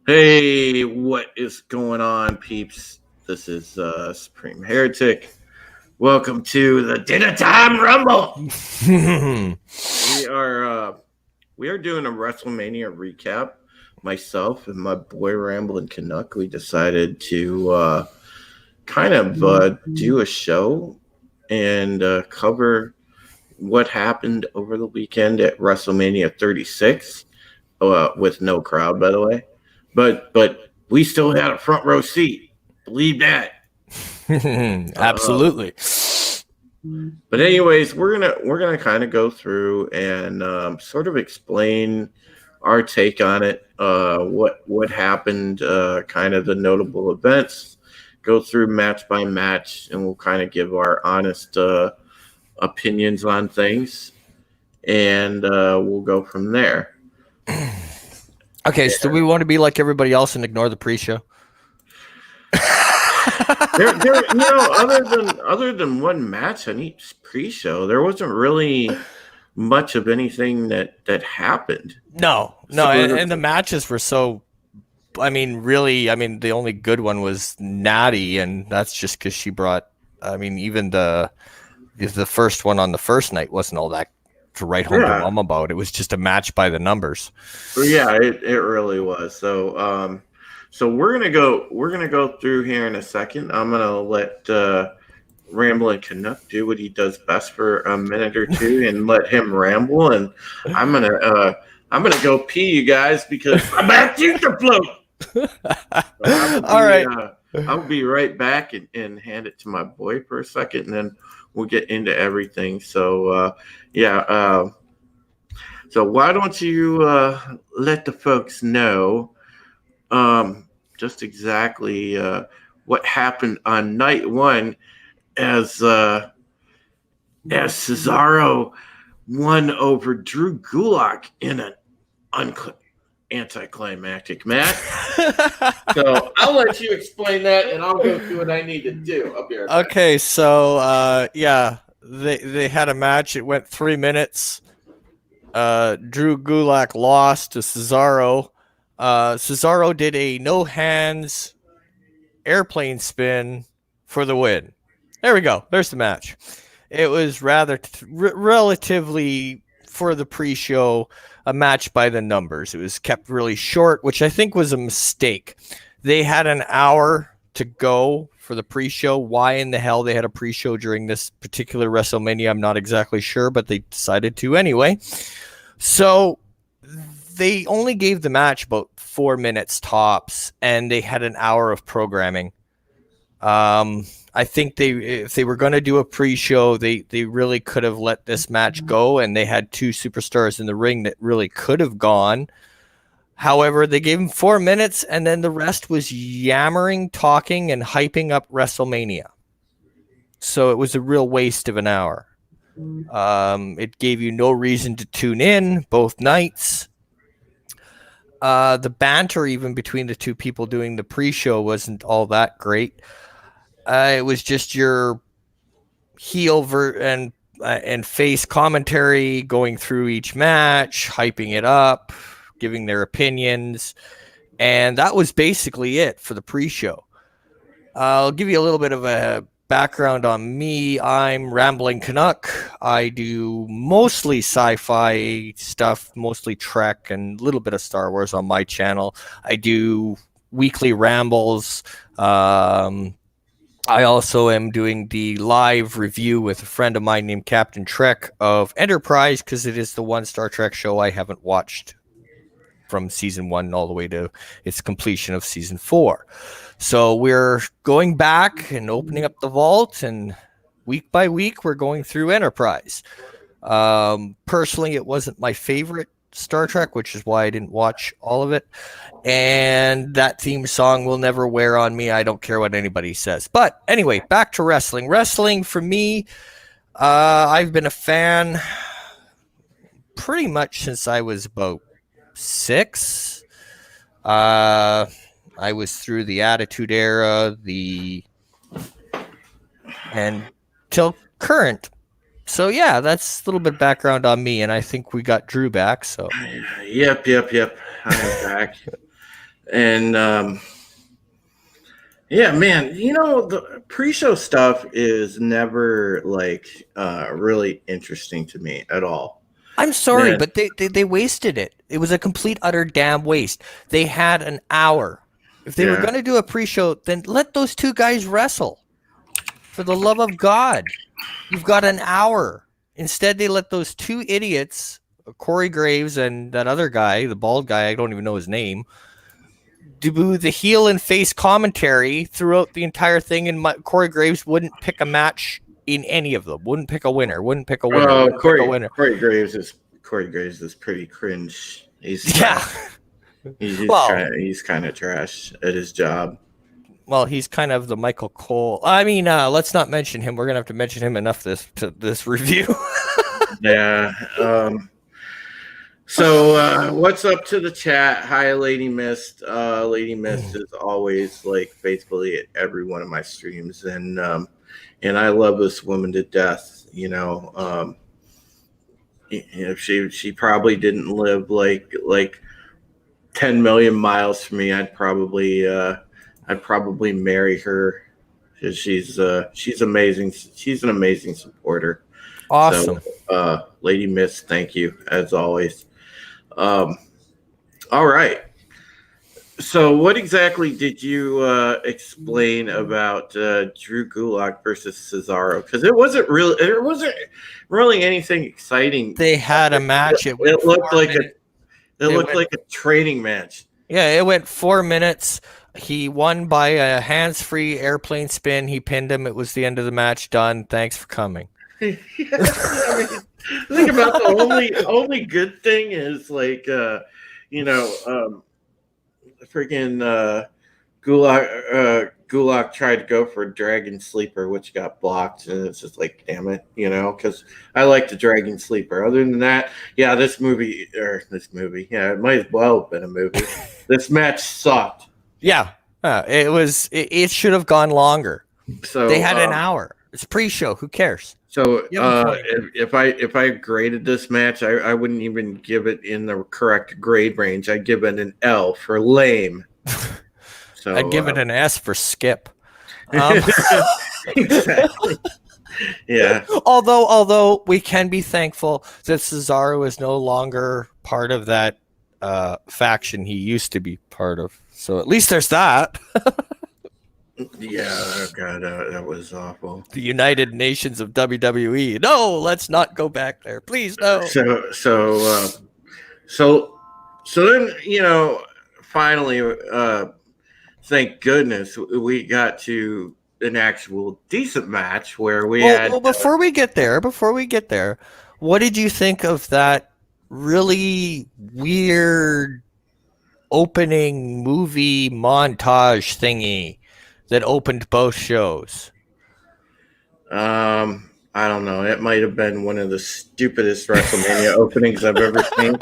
Hey, what is going on, peeps? This is Supreme Heretic. Welcome to the Dinnertime Rumble. we are doing a Wrestlemania recap. Myself and my boy Ramblin Canuck, we decided to do a show and cover what happened over the weekend at WrestleMania 36 with no crowd, by the way. But we still had a front row seat. Believe that. Absolutely. But anyways, we're gonna kind of go through and sort of explain our take on it. What happened? Kind of the notable events. Go through match by match, and we'll kind of give our honest opinions on things, and we'll go from there. Okay, so do we want to be like everybody else and ignore the pre-show? Other than one match on each pre-show, there wasn't really much of anything that happened. No, and the matches were so. The only good one was Natty, and that's just because she brought. Even the first one on the first night wasn't all that to write home to mom about. It was just a match by the numbers. Yeah, it really was. So we're gonna go through here in a second. I'm gonna let Ramblin Canuck do what he does best for a minute or two and let him ramble, and I'm gonna go pee, you guys, because I'm at future float. All right. I'll be right back and hand it to my boy for a second, and then we'll get into everything. So so why don't you let the folks know just exactly what happened on night one as Cesaro won over Drew Gulak in an anticlimactic match. So I'll let you explain that, and I'll go through what I need to do. I'll be right back. Okay, so they had a match. It went 3 minutes. Drew Gulak lost to Cesaro. Cesaro did a no hands airplane spin for the win. There we go. There's the match. It was rather relatively, for the pre-show, a match by the numbers. It was kept really short, which I think was a mistake. They had an hour to go for the pre-show. Why in the hell they had a pre-show during this particular WrestleMania, I'm not exactly sure, but they decided to anyway. So they only gave the match about 4 minutes tops, and they had an hour of programming. I think if they were going to do a pre-show, they really could have let this match go, and they had two superstars in the ring that really could have gone. However, they gave them 4 minutes, and then the rest was yammering, talking, and hyping up WrestleMania. So it was a real waste of an hour. It gave you no reason to tune in both nights. The banter even between the two people doing the pre-show wasn't all that great. It was just your heel and face commentary going through each match, hyping it up, giving their opinions, and that was basically it for the pre-show. I'll give you a little bit of a background on me. I'm Ramblin Canuck. I do mostly sci-fi stuff, mostly Trek, and a little bit of Star Wars on my channel. I do weekly rambles. I also am doing the live review with a friend of mine named Captain Trek of Enterprise, because it is the one Star Trek show I haven't watched from season 1 all the way to its completion of season 4. So we're going back and opening up the vault, and week by week we're going through Enterprise. Personally, it wasn't my favorite Star Trek, which is why I didn't watch all of it. And that theme song will never wear on me. I don't care what anybody says. But anyway, back to wrestling. Wrestling, for me, I've been a fan pretty much since I was about 6. I was through the Attitude Era, and till current. So yeah, that's a little bit of background on me, and I think we got Drew back. So Yep. I'm back. And yeah, man, the pre-show stuff is never really interesting to me at all. I'm sorry, Man, but they wasted it. It was a complete, utter damn waste. They had an hour. If they were yeah. going to do a pre-show, then let those two guys wrestle. For the love of God. You've got an hour. Instead, they let those two idiots, Corey Graves and that other guy, the bald guy, I don't even know his name, do the heel and face commentary throughout the entire thing, and Corey Graves wouldn't pick a match in any of them. Wouldn't pick a winner. Wouldn't pick a winner. Oh, Wouldn't pick a winner. Corey Graves is pretty cringe. He's Yeah. he's kind of trash at his job. Well, he's kind of the Michael Cole. I mean, let's not mention him. We're gonna have to mention him enough this review. Yeah. So what's up to the chat? Hi, Lady Mist. Lady Mist is always faithfully at every one of my streams, and I love this woman to death. If she probably didn't live like 10 million miles from me, I'd probably marry her. She's amazing. She's an amazing supporter. Awesome. So, Lady Miss, thank you as always. All right. So, what exactly did you explain about Drew Gulak versus Cesaro? Because there wasn't really anything exciting. They had a match. It looked like a training match. Yeah, it went 4 minutes. He won by a hands-free airplane spin. He pinned him. It was the end of the match. Done. Thanks for coming. Yeah, I mean, think about the only good thing is freaking Gulak tried to go for a Dragon Sleeper, which got blocked, and it's just damn it, because I like the Dragon Sleeper. Other than that, yeah, this movie, yeah, it might as well have been a movie. This match sucked. Yeah, it should have gone longer. So they had an hour. It's pre-show. Who cares? So if I graded this match, I wouldn't even give it in the correct grade range. I'd give it an L for lame. So I'd give it an S for skip. Exactly. Yeah. Although we can be thankful that Cesaro is no longer part of that faction he used to be part of. So at least there's that. Yeah, oh God, that was awful. The United Nations of WWE. No, let's not go back there, please. No. So then finally, thank goodness we got to an actual decent match where we had. Well, before we get there, what did you think of that really weird opening movie montage thingy that opened both shows? I don't know. It might have been one of the stupidest WrestleMania openings I've ever seen.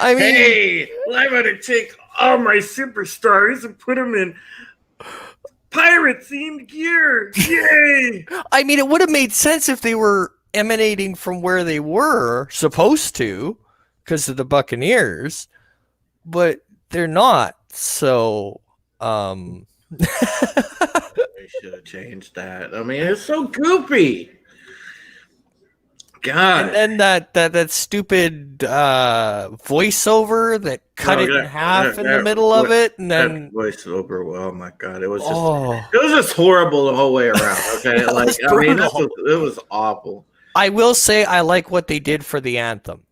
I mean, hey, I'm going to take all my superstars and put them in pirate-themed gear. Yay! I mean, it would have made sense if they were emanating from where they were supposed to because of the Buccaneers, but they're not. So, they should have changed that. I mean, it's so goofy. God. And then that stupid voiceover that cut it in half in the middle of it, and then voiceover. Oh my God, it was just horrible the whole way around. Okay, it was awful. I will say I like what they did for the anthem.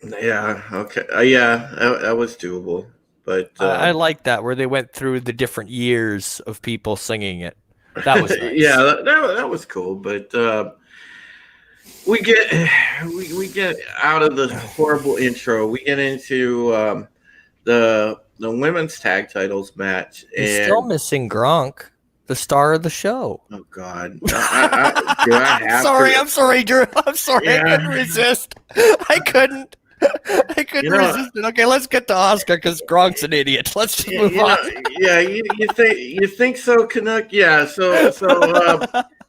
Yeah. Okay. Yeah, that was doable. But I like that where they went through the different years of people singing it. That was nice. Yeah, that was cool. But we get out of the horrible intro. We get into the women's tag titles match. He's still missing Gronk, the star of the show. Oh God! Do I have I'm sorry, Drew. I'm sorry. Yeah. I couldn't resist. I couldn't resist it. Okay, let's get to Oscar because Gronk's an idiot. Let's just move on. You think so, Canuck? Yeah. So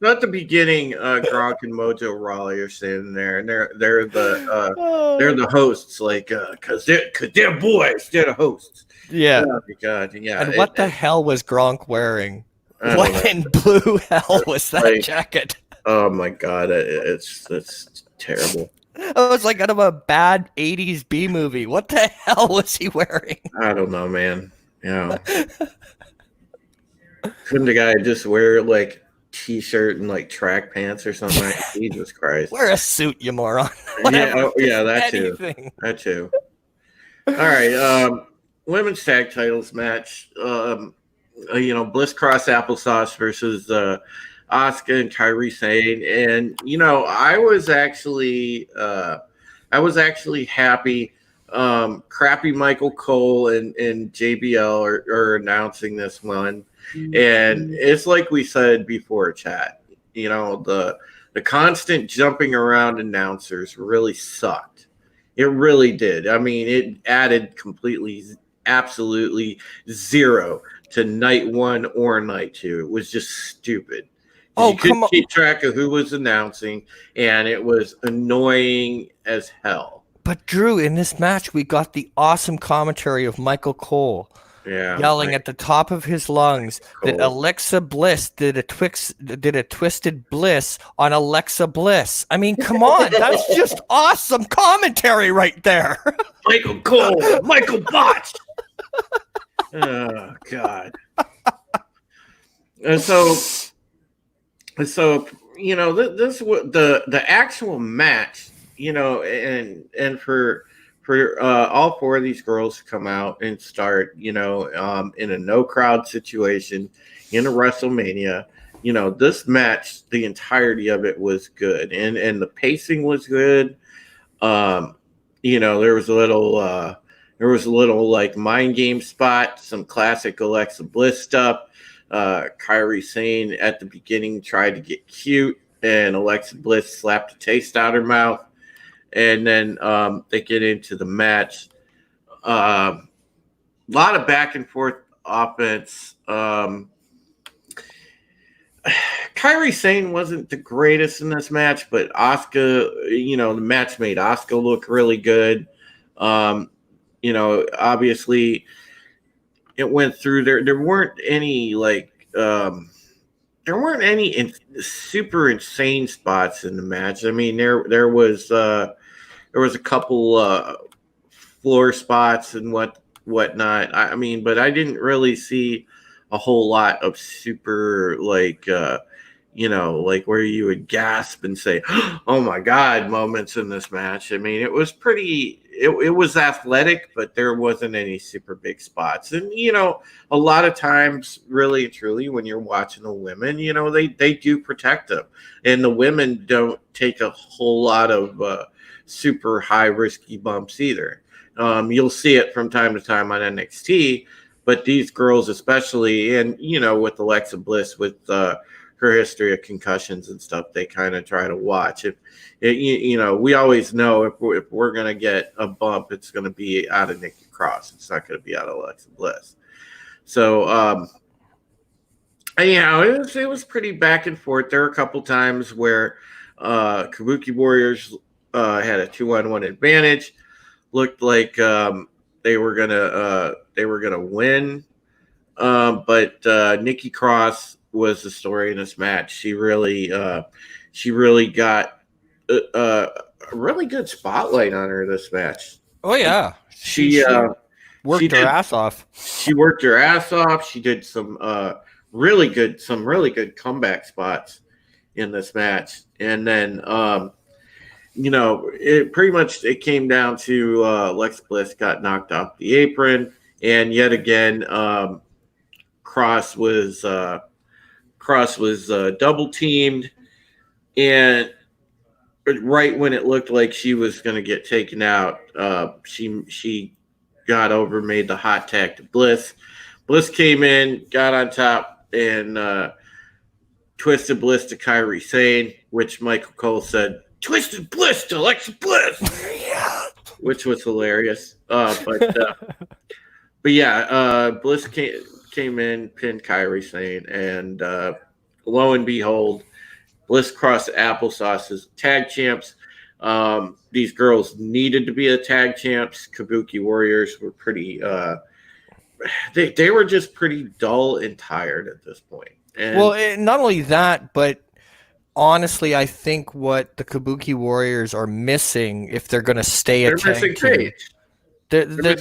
at the beginning, Gronk and Mojo Rawley are standing there, and they're the hosts, like because they're boys, they're the hosts. Yeah. Oh my god, yeah. And what the hell was Gronk wearing? I don't What in blue hell was that Like- jacket? Oh my god, it's terrible. It was like out of a bad 80s B movie. What the hell was he wearing? I don't know, man. Yeah. Couldn't the guy just wear like t-shirt and like track pants or something? Like, Jesus Christ. Wear a suit, you moron. Yeah, Whatever, that anything. too. That too. All right. Women's tag titles match. Bliss Cross Applesauce versus Asuka and Kairi Sane. And I was actually happy. Crappy Michael Cole and JBL are announcing this one. And it's like we said before, chat. The constant jumping around announcers really sucked. It really did. I mean, it added absolutely zero to night one or night two. It was just stupid. You couldn't keep track of who was announcing, and it was annoying as hell. But Drew, in this match, we got the awesome commentary of Michael Cole. Yeah, yelling at the top of his lungs that Alexa Bliss did a twisted bliss on Alexa Bliss. I mean, come on, that's just awesome commentary right there. Michael Cole, Michael Botch. Oh God. And so this the actual match, and for all four of these girls to come out and start, in a no crowd situation in a WrestleMania, this match, the entirety of it was good, and the pacing was good. There was a little like mind game spot, some classic Alexa Bliss stuff. Kairi Sane at the beginning tried to get cute, and Alexa Bliss slapped a taste out her mouth. And then they get into the match. A lot of back and forth offense. Kairi Sane wasn't the greatest in this match, but Asuka, the match made Asuka look really good. Obviously it went through there. There weren't any super insane spots in the match. I mean, there was a couple floor spots and whatnot. I mean, but I didn't really see a whole lot of super like where you would gasp and say, "Oh my God," moments in this match. I mean, it was pretty. It was athletic, but there wasn't any super big spots. And a lot of times, really and truly, when you're watching the women, they do protect them, and the women don't take a whole lot of super high risky bumps either. You'll see it from time to time on NXT, but these girls especially, and with Alexa Bliss, with her history of concussions and stuff, they kind of try to watch. We always know if we're going to get a bump, it's going to be out of Nikki Cross. It's not going to be out of Alexa Bliss. So anyhow, it was pretty back and forth. There were a couple times where Kabuki Warriors had a 2-on-1 advantage. Looked like they were gonna win, but Nikki Cross was the story in this match. She really got a really good spotlight on her this match. Oh yeah, she worked her ass off. She worked her ass off. She did some really good comeback spots in this match, and then it pretty much came down to Lex Bliss got knocked off the apron, and yet again, Cross was double teamed, and right when it looked like she was going to get taken out, she got over, made the hot tag to Bliss. Bliss came in, got on top, and twisted Bliss to Kairi Sane, which Michael Cole said, "Twisted Bliss to Alexa Bliss," which was hilarious. But yeah, Bliss came in, pinned Kairi Sane, and lo and behold, Bliss Cross Applesauce as tag champs. These girls needed to be the tag champs. Kabuki Warriors were pretty. They were just pretty dull and tired at this point. And Well, not only that, but honestly, I think what the Kabuki Warriors are missing, if they're going to stay a they're missing tag team, Paige.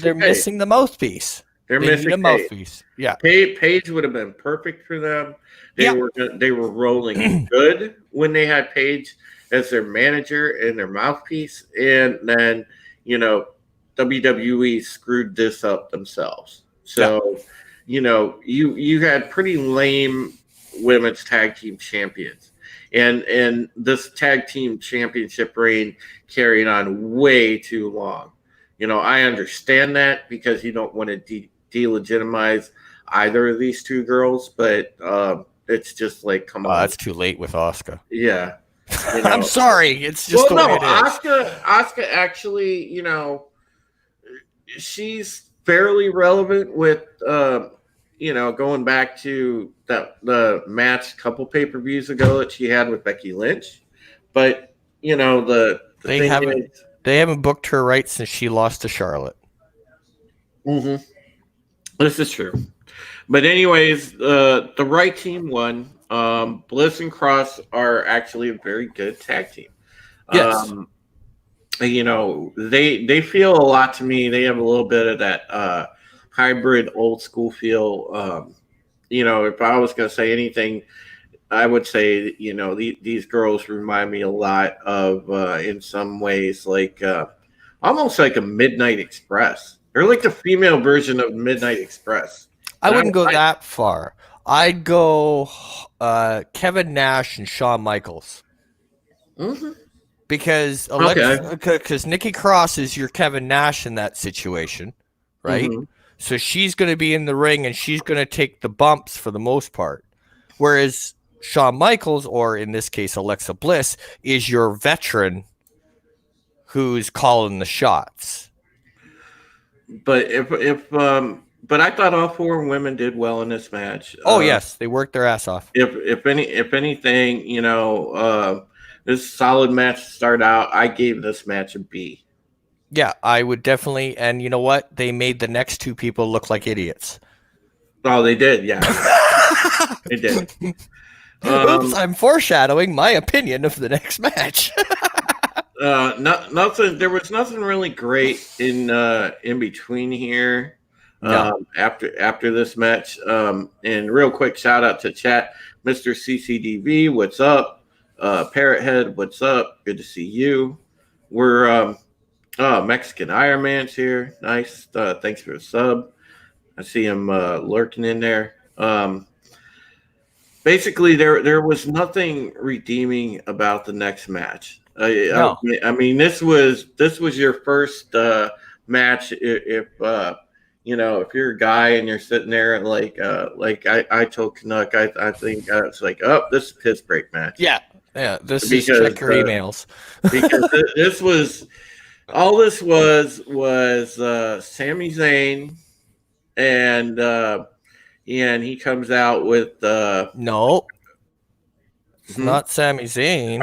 they're missing the mouthpiece. They're They missing need a Paige. mouthpiece. Yeah. Paige would have been perfect for them. They were rolling good when they had Paige as their manager and their mouthpiece, and then WWE screwed this up themselves. So you had pretty lame women's tag team champions, and this tag team championship reign carried on way too long. I understand that because you don't want to delegitimize either of these two girls, but it's just like, come on. That's too late with Asuka. Yeah. I'm sorry. It's just the way it is. Asuka actually, she's fairly relevant with, going back to the match a couple pay-per-views ago that she had with Becky Lynch. But, they haven't booked her right since she lost to Charlotte. Mm-hmm. This is true. But anyways, the right team won. Bliss and Cross are actually a very good tag team. Yes. They feel a lot to me. They have a little bit of that hybrid old school feel. If I was going to say anything, I would say, these girls remind me a lot of, in some ways, like almost like a Midnight Express. They're like the female version of Midnight Express. I wouldn't go that far. I'd go Kevin Nash and Shawn Michaels. Mm-hmm. Because Nikki Cross is your Kevin Nash in that situation, right? Mm-hmm. So she's going to be in the ring and she's going to take the bumps for the most part. Whereas Shawn Michaels, or in this case Alexa Bliss, is your veteran who's calling the shots. But but I thought all four women did well in this match. Oh yes, they worked their ass off. If anything, this solid match to start out. I gave this match a B. Yeah, I would definitely. And you know what? They made the next two people look like idiots. Oh, they did. Yeah, they did. Oops, I'm foreshadowing my opinion of the next match. Nothing. There was nothing really great in between here. No. After this match, and real quick shout out to chat, Mr. CCDV, what's up? Parrothead, what's up? Good to see you. We're Mexican Iron Man's here. Nice. Thanks for the sub. I see him lurking in there. Basically, there was nothing redeeming about the next match. No. I mean, this was your first match. If you're a guy and you're sitting there and like I told Canuck, I think it's like, oh, this is a piss break match. Yeah. This is check your emails. Because this was all this was Sami Zayn, and he comes out with no. It's not Sami Zayn.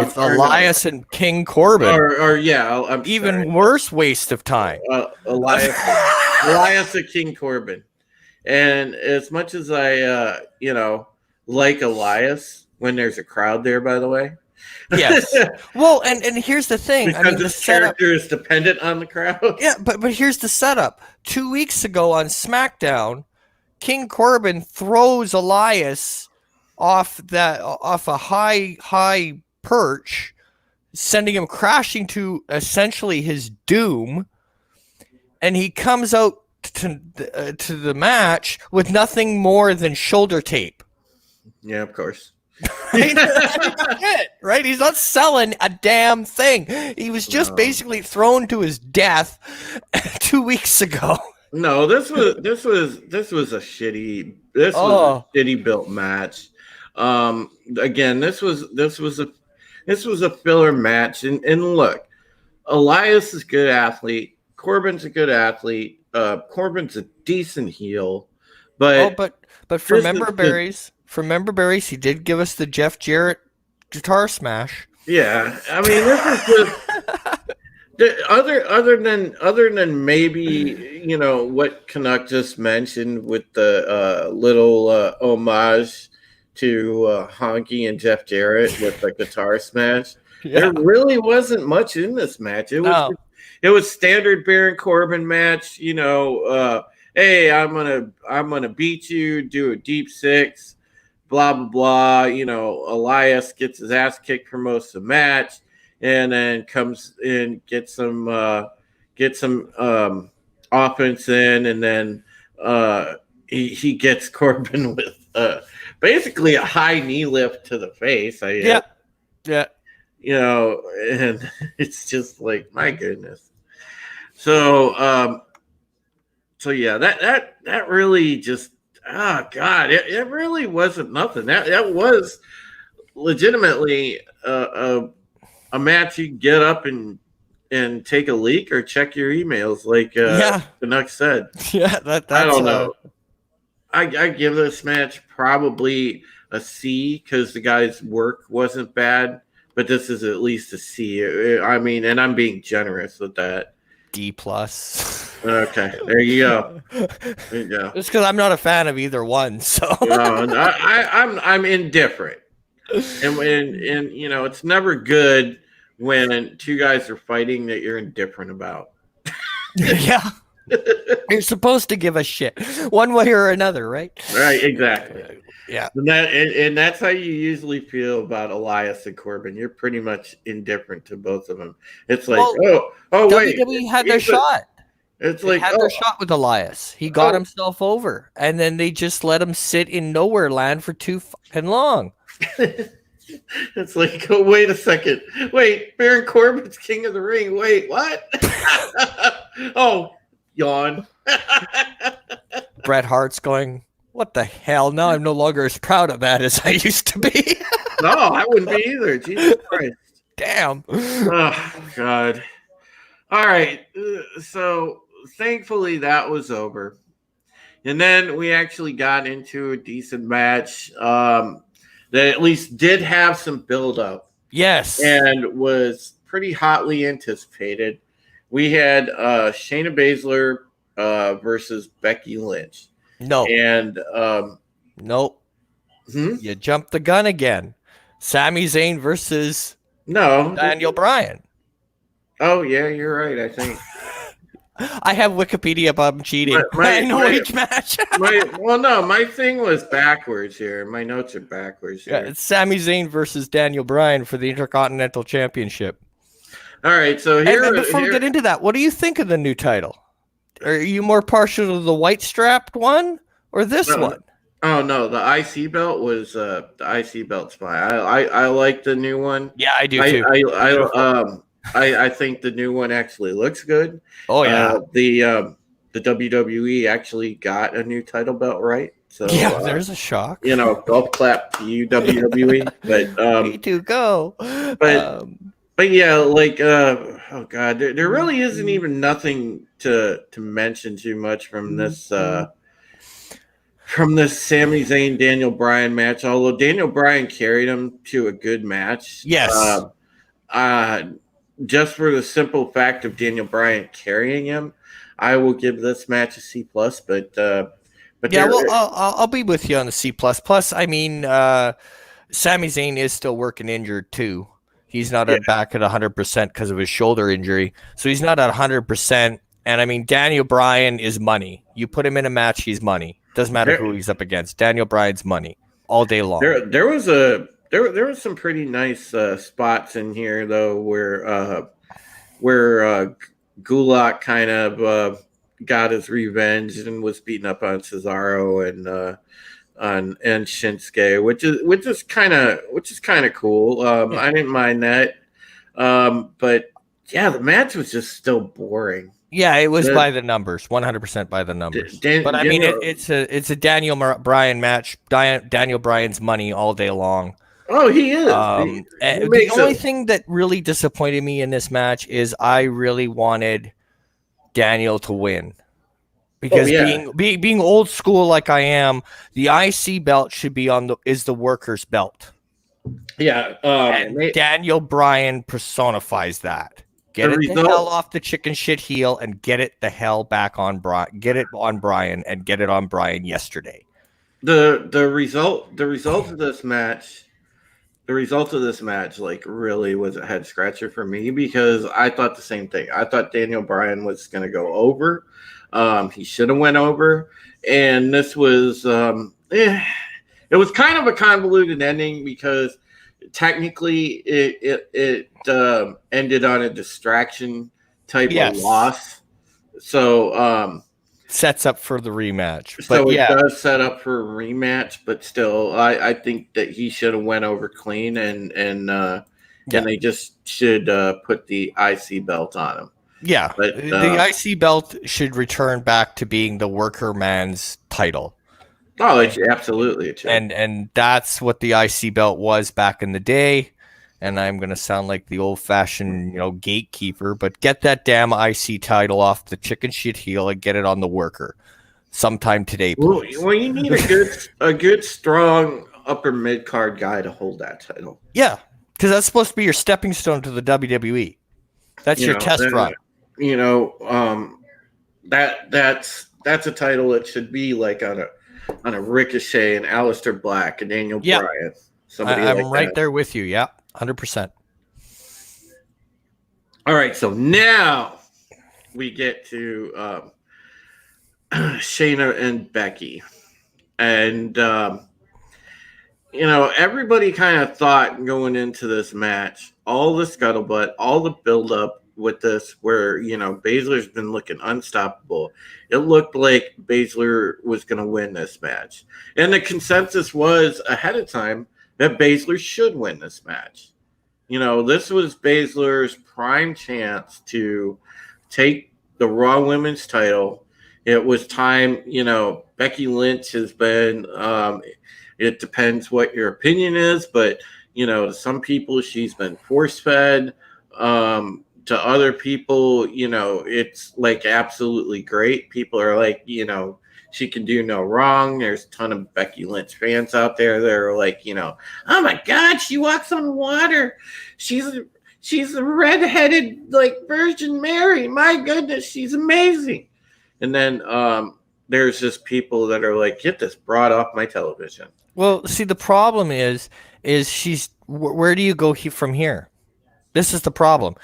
It's Elias and King Corbin. I'm even sorry. Worse waste of time. Elias and King Corbin. And as much as I, like Elias when there's a crowd there, by the way. Yes. Well, and here's the thing. Because this character is dependent on the crowd. Yeah, but here's the setup. 2 weeks ago on SmackDown, King Corbin throws Elias off a high perch, sending him crashing to essentially his doom, and he comes out to the match with nothing more than shoulder tape. Yeah, of course. Right? He's not selling a damn thing. He was just basically thrown to his death 2 weeks ago. No, this was a shitty built match. Again, this was a filler match, and look, Elias is a good athlete. Corbin's a good athlete. Corbin's a decent heel, but for Member Berries, he did give us the Jeff Jarrett guitar smash. Yeah, I mean, this is just other than maybe what Canuck just mentioned with the little homage to Honky and Jeff Jarrett with the guitar smash. Yeah. There really wasn't much in this match. No. It was standard Baron Corbin match. Hey, I'm gonna beat you. Do a deep six. Blah blah blah. Elias gets his ass kicked for most of the match, and then comes in, get some offense in, and then he gets Corbin with basically a high knee lift to the face. Yeah. Yeah. And it's just like, my goodness. So yeah, that really just, oh god, it really wasn't nothing. That was legitimately a match you get up and take a leak or check your emails, like Canuck said. Yeah, that's I don't know. I give this match probably a C because the guy's work wasn't bad, but this is at least a C. I mean, and I'm being generous with that. D plus. Okay, there you go. There you go. Just because I'm not a fan of either one, so I'm indifferent, and it's never good when two guys are fighting that you're indifferent about. Yeah. You're supposed to give a shit one way or another, right? Right, exactly. Yeah. And that's how you usually feel about Elias and Corbin. You're pretty much indifferent to both of them. It's like, wait, WWE had their shot. It's they like had their shot with Elias. He got himself over, and then they just let him sit in nowhere land for too fucking long. It's like, wait a second. Wait, Baron Corbin's King of the Ring. Wait, what? Oh, yawn. Bret Hart's going, what the hell? Now I'm no longer as proud of that as I used to be. No, I wouldn't be either. Jesus Christ. Damn. Oh, God. All right. So thankfully that was over. And then we actually got into a decent match that at least did have some build-up. Yes. And was pretty hotly anticipated. We had Shayna Baszler versus Becky Lynch. No. And nope. You jumped the gun again. Sami Zayn versus Daniel Bryan. Oh yeah, you're right. I think I have Wikipedia about him cheating. I know each match. My thing was backwards here. My notes are backwards here. Yeah, it's Sami Zayn versus Daniel Bryan for the Intercontinental Championship. All right, so here. Before we get into that, what do you think of the new title? Are you more partial to the white strapped one or this one? Oh no, the IC belt was the IC belt's fine. I like the new one. Yeah, I do too. I think the new one actually looks good. Oh yeah. The WWE actually got a new title belt, right? So yeah, there's a shock. Golf clap to you, WWE. But me too, go. But yeah, like oh god, there really isn't even nothing to mention too much from this Sami Zayn Daniel Bryan match. Although Daniel Bryan carried him to a good match. Yes. Just for the simple fact of Daniel Bryan carrying him, I will give this match a C plus. But yeah, well, I'll be with you on the C plus. Plus, I mean, Sami Zayn is still working injured too. He's not back at 100% because of his shoulder injury, so he's not at 100%. And I mean, Daniel Bryan is money. You put him in a match, he's money. Doesn't matter who he's up against. Daniel Bryan's money all day long. There was some pretty nice spots in here though, where Gulak kind of got his revenge and was beating up on Cesaro and Shinsuke, which is kind of cool. I didn't mind that, but yeah, the match was just still boring. Yeah, it was by the numbers, 100% by the numbers. But I mean, it's a Daniel Bryan match. Daniel Bryan's money all day long. Oh, he is. The only thing that really disappointed me in this match is I really wanted Daniel to win. Because being old school like I am, the IC belt should be is the worker's belt. Yeah. And Daniel Bryan personifies that. The Get it the hell result, off the chicken shit heel and get it the hell back on Brian. Get it on Brian and get it on Brian yesterday. the result of this match, the result of this match, like really was a head scratcher for me because I thought the same thing. I thought Daniel Bryan was going to go over. He should have went over, and this was it was kind of a convoluted ending because technically it ended on a distraction type of Yes. loss. So Sets up for the rematch. so But it yeah, does set up for a rematch, but still, I think that he should have went over clean and yeah. they just should put the IC belt on him. Yeah. But The IC belt should return back to being the worker man's title. oh, it's absolutely it should. And that's what the IC belt was back in the day. And I'm gonna sound like the old fashioned, gatekeeper, but get that damn IC title off the chicken shit heel and get it on the worker sometime today, please. Well, you need a good, strong upper mid card guy to hold that title. Yeah, because that's supposed to be your stepping stone to the WWE. That's You your know, test run. you know, that's a title that should be like on a Ricochet and Aleister Black and Daniel Yeah. Bryan, somebody I'm like right that. there with you. Yeah, 100%. All right, so now we get to Shayna and Becky, and everybody kind of thought going into this match, all the scuttlebutt, all the buildup with this, where Baszler's been looking unstoppable. It looked like Baszler was going to win this match, and the consensus was ahead of time that Baszler should win this match. This was Baszler's prime chance to take the Raw Women's title. It was time. Becky Lynch has been. It depends what your opinion is, but to some people she's been force fed. To other people, it's like absolutely great. People are like, she can do no wrong. There's a ton of Becky Lynch fans out there that are like, oh my God, she walks on water. She's a redheaded like Virgin Mary. My goodness, she's amazing. And then there's just people that are like, get this broad off my television. Well, see, the problem is she's. Where do you go from here? This is the problem.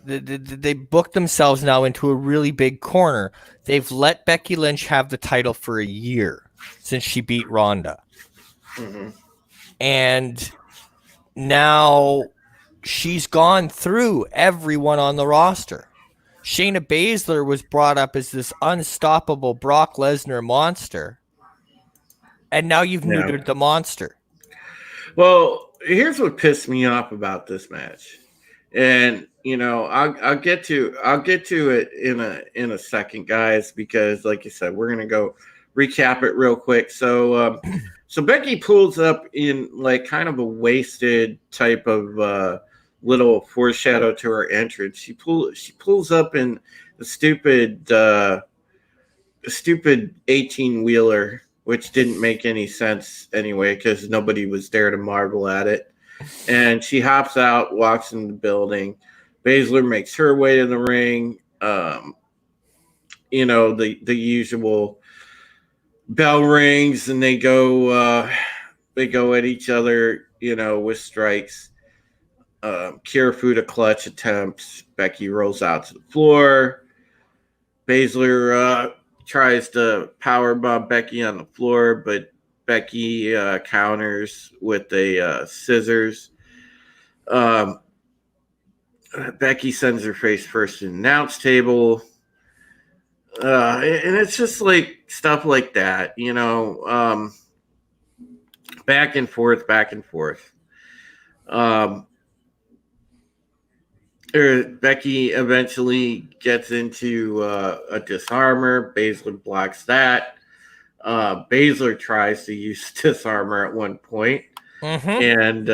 They booked themselves now into a really big corner. They've let Becky Lynch have the title for a year since she beat Ronda. Mm-hmm. And now she's gone through everyone on the roster. Shayna Baszler was brought up as this unstoppable Brock Lesnar monster. And now you've neutered the monster. Well, here's what pissed me off about this match. And I'll get to it in a second, guys, because like you said, we're gonna go recap it real quick. So so Becky pulls up in like kind of a wasted type of little foreshadow to her entrance. She pulls up in the stupid 18-wheeler, which didn't make any sense anyway because nobody was there to marvel at it. And she hops out, walks in the building. Baszler makes her way to the ring. The usual bell rings, and they go at each other, with strikes. Kirifuda clutch attempts. Becky rolls out to the floor. Baszler tries to powerbomb Becky on the floor, but Becky counters with a scissors. Becky sends her face first to the announce table. And it's just like stuff like that, back and forth, back and forth. Becky eventually gets into a disarmer. Baszler blocks that. Baszler tries to use disarmer at one point. And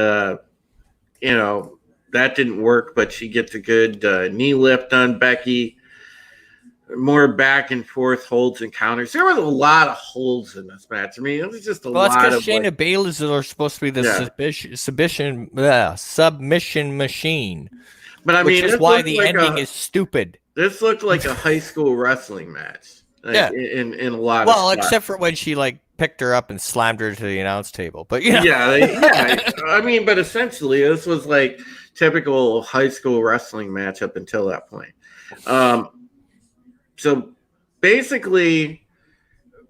that didn't work, but she gets a good knee lift on Becky. more back and forth holds and counters. There was a lot of holds in this match. I mean, it was just a Well, that's lot because of Shayna Baszler is supposed to be the yeah. submission machine, But I which mean, is why the ending is stupid. this looked like a high school wrestling match. Like, Yeah. in a lot Well, of spots. except for when she like picked her up and slammed her to the announce table. But yeah. I mean, but essentially, this was like typical high school wrestling match up until that point. So basically,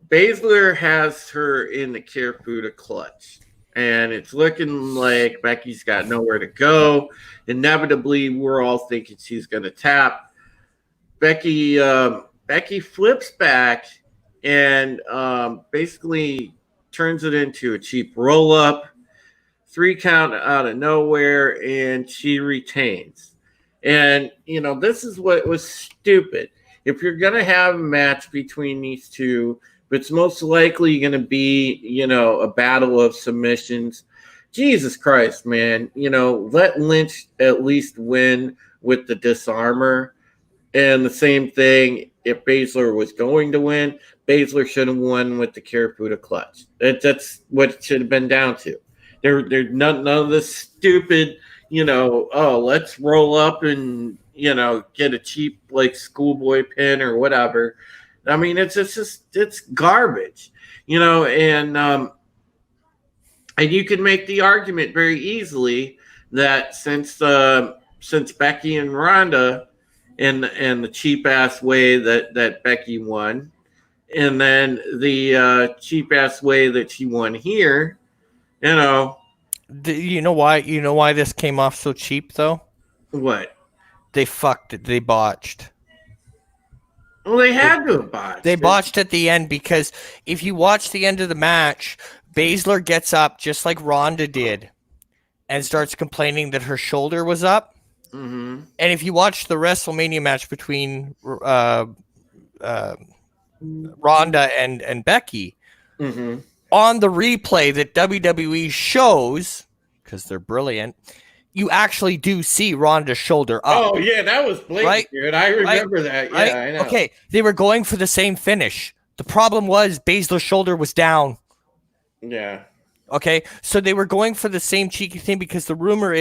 Baszler has her in the Kirifuda clutch, and it's looking like Becky's got nowhere to go. Inevitably, we're all thinking she's going to tap. Becky flips back and basically turns it into a cheap roll up, 3 count out of nowhere, and she retains. And this is what was stupid. If you're gonna have a match between these two, it's most likely going to be a battle of submissions. Jesus Christ, man! Let Lynch at least win with the disarmer. And the same thing, if Baszler was going to win, Baszler should have won with the Kirifuda clutch. That's what it should have been down to. There's none of this stupid, let's roll up and, get a cheap, like, schoolboy pin or whatever. I mean, it's garbage, and you can make the argument very easily that since Becky and Ronda in the cheap ass way that Becky won, and then the cheap ass way that she won here, You know why? You know why this came off so cheap though? what? They fucked it. They botched. Well, they had to have botched. They botched at the end because if you watch the end of the match, Baszler gets up just like Ronda did and starts complaining that her shoulder was up. Mm-hmm. And if you watch the WrestleMania match between Ronda and Becky, Mm-hmm. on the replay that WWE shows, because they're brilliant, you actually do see Ronda's shoulder up. Oh, yeah, that was blatant, right? dude. I remember that. Yeah, right? I know. Okay, they were going for the same finish. The problem was Baszler's shoulder was down. Yeah. Okay, so they were going for the same cheeky thing because the rumor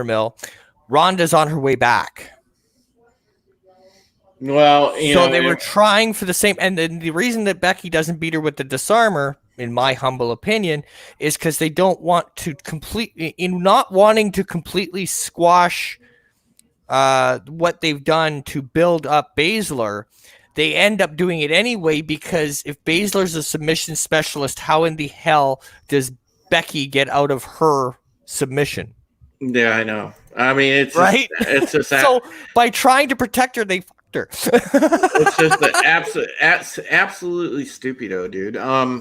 mill, Ronda's on her way back. Well, they were trying for the same, and then the reason that Becky doesn't beat her with the disarmer, in my humble opinion, is because they don't want to not wanting to completely squash what they've done to build up Baszler. They end up doing it anyway because if Baszler's a submission specialist, how in the hell does Becky get out of her submission? Yeah, I know. I mean, it's right. It's just so by trying to protect her, they fucked her. It's just absolutely stupido, dude. I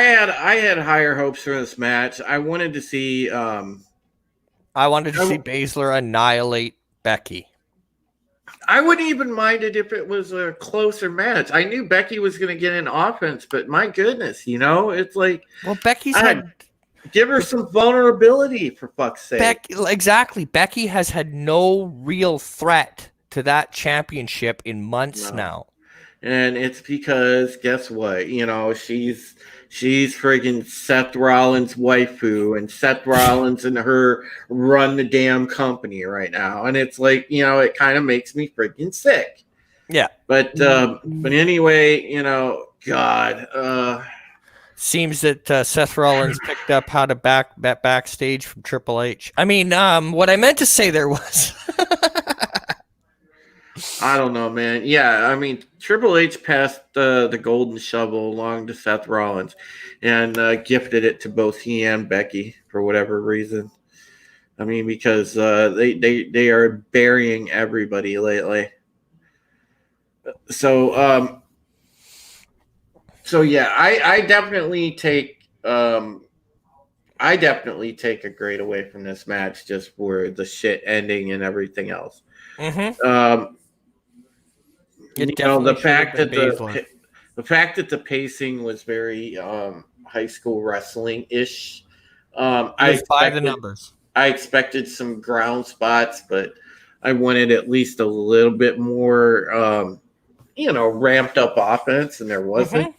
had higher hopes for this match. I wanted to see. Baszler annihilate Becky. I wouldn't even mind it if it was a closer match. I knew Becky was going to get in offense, but my goodness, it's like, well, Becky's had. Give her some vulnerability, for fuck's sake. Exactly. Becky has had no real threat to that championship in months now. And it's because, guess what? She's friggin' Seth Rollins' waifu, and Seth Rollins and her run the damn company right now. And it's like, it kind of makes me freaking sick. Yeah. But anyway, God. Seems that Seth Rollins picked up how to backstage from Triple H. I mean, what I meant to say there was... I don't know, man. Yeah, I mean, Triple H passed the golden shovel along to Seth Rollins and gifted it to both he and Becky for whatever reason. I mean, because they are burying everybody lately. So yeah, I definitely take a grade away from this match just for the shit ending and everything else. Mm-hmm. The fact that the pacing was very high school wrestling ish. By the numbers. I expected some ground spots, but I wanted at least a little bit more, ramped up offense, and there wasn't.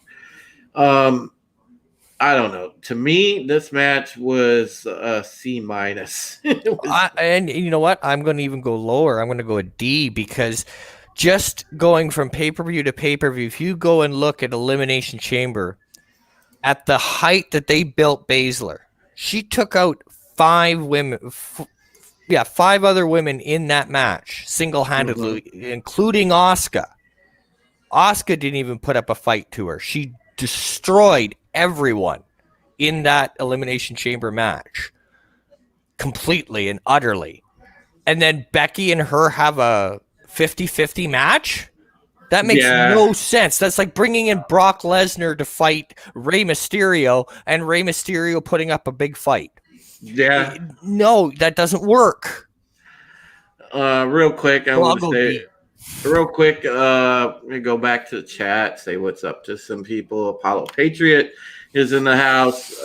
Um, I don't know. To me, this match was a C minus. And you know what? I'm going to even go lower. I'm going to go a D because just going from pay per view to pay per view, if you go and look at Elimination Chamber, at the height that they built Baszler, she took out 5 women. Five other women in that match single handedly, including Asuka. Asuka didn't even put up a fight to her. She destroyed everyone in that Elimination Chamber match completely and utterly. And then Becky and her have a 50-50 match? That makes no sense. That's like bringing in Brock Lesnar to fight Rey Mysterio and Rey Mysterio putting up a big fight. Yeah. No, that doesn't work. Real quick, real quick, we go back to the chat, say what's up to some people. Apollo Patriot is in the house.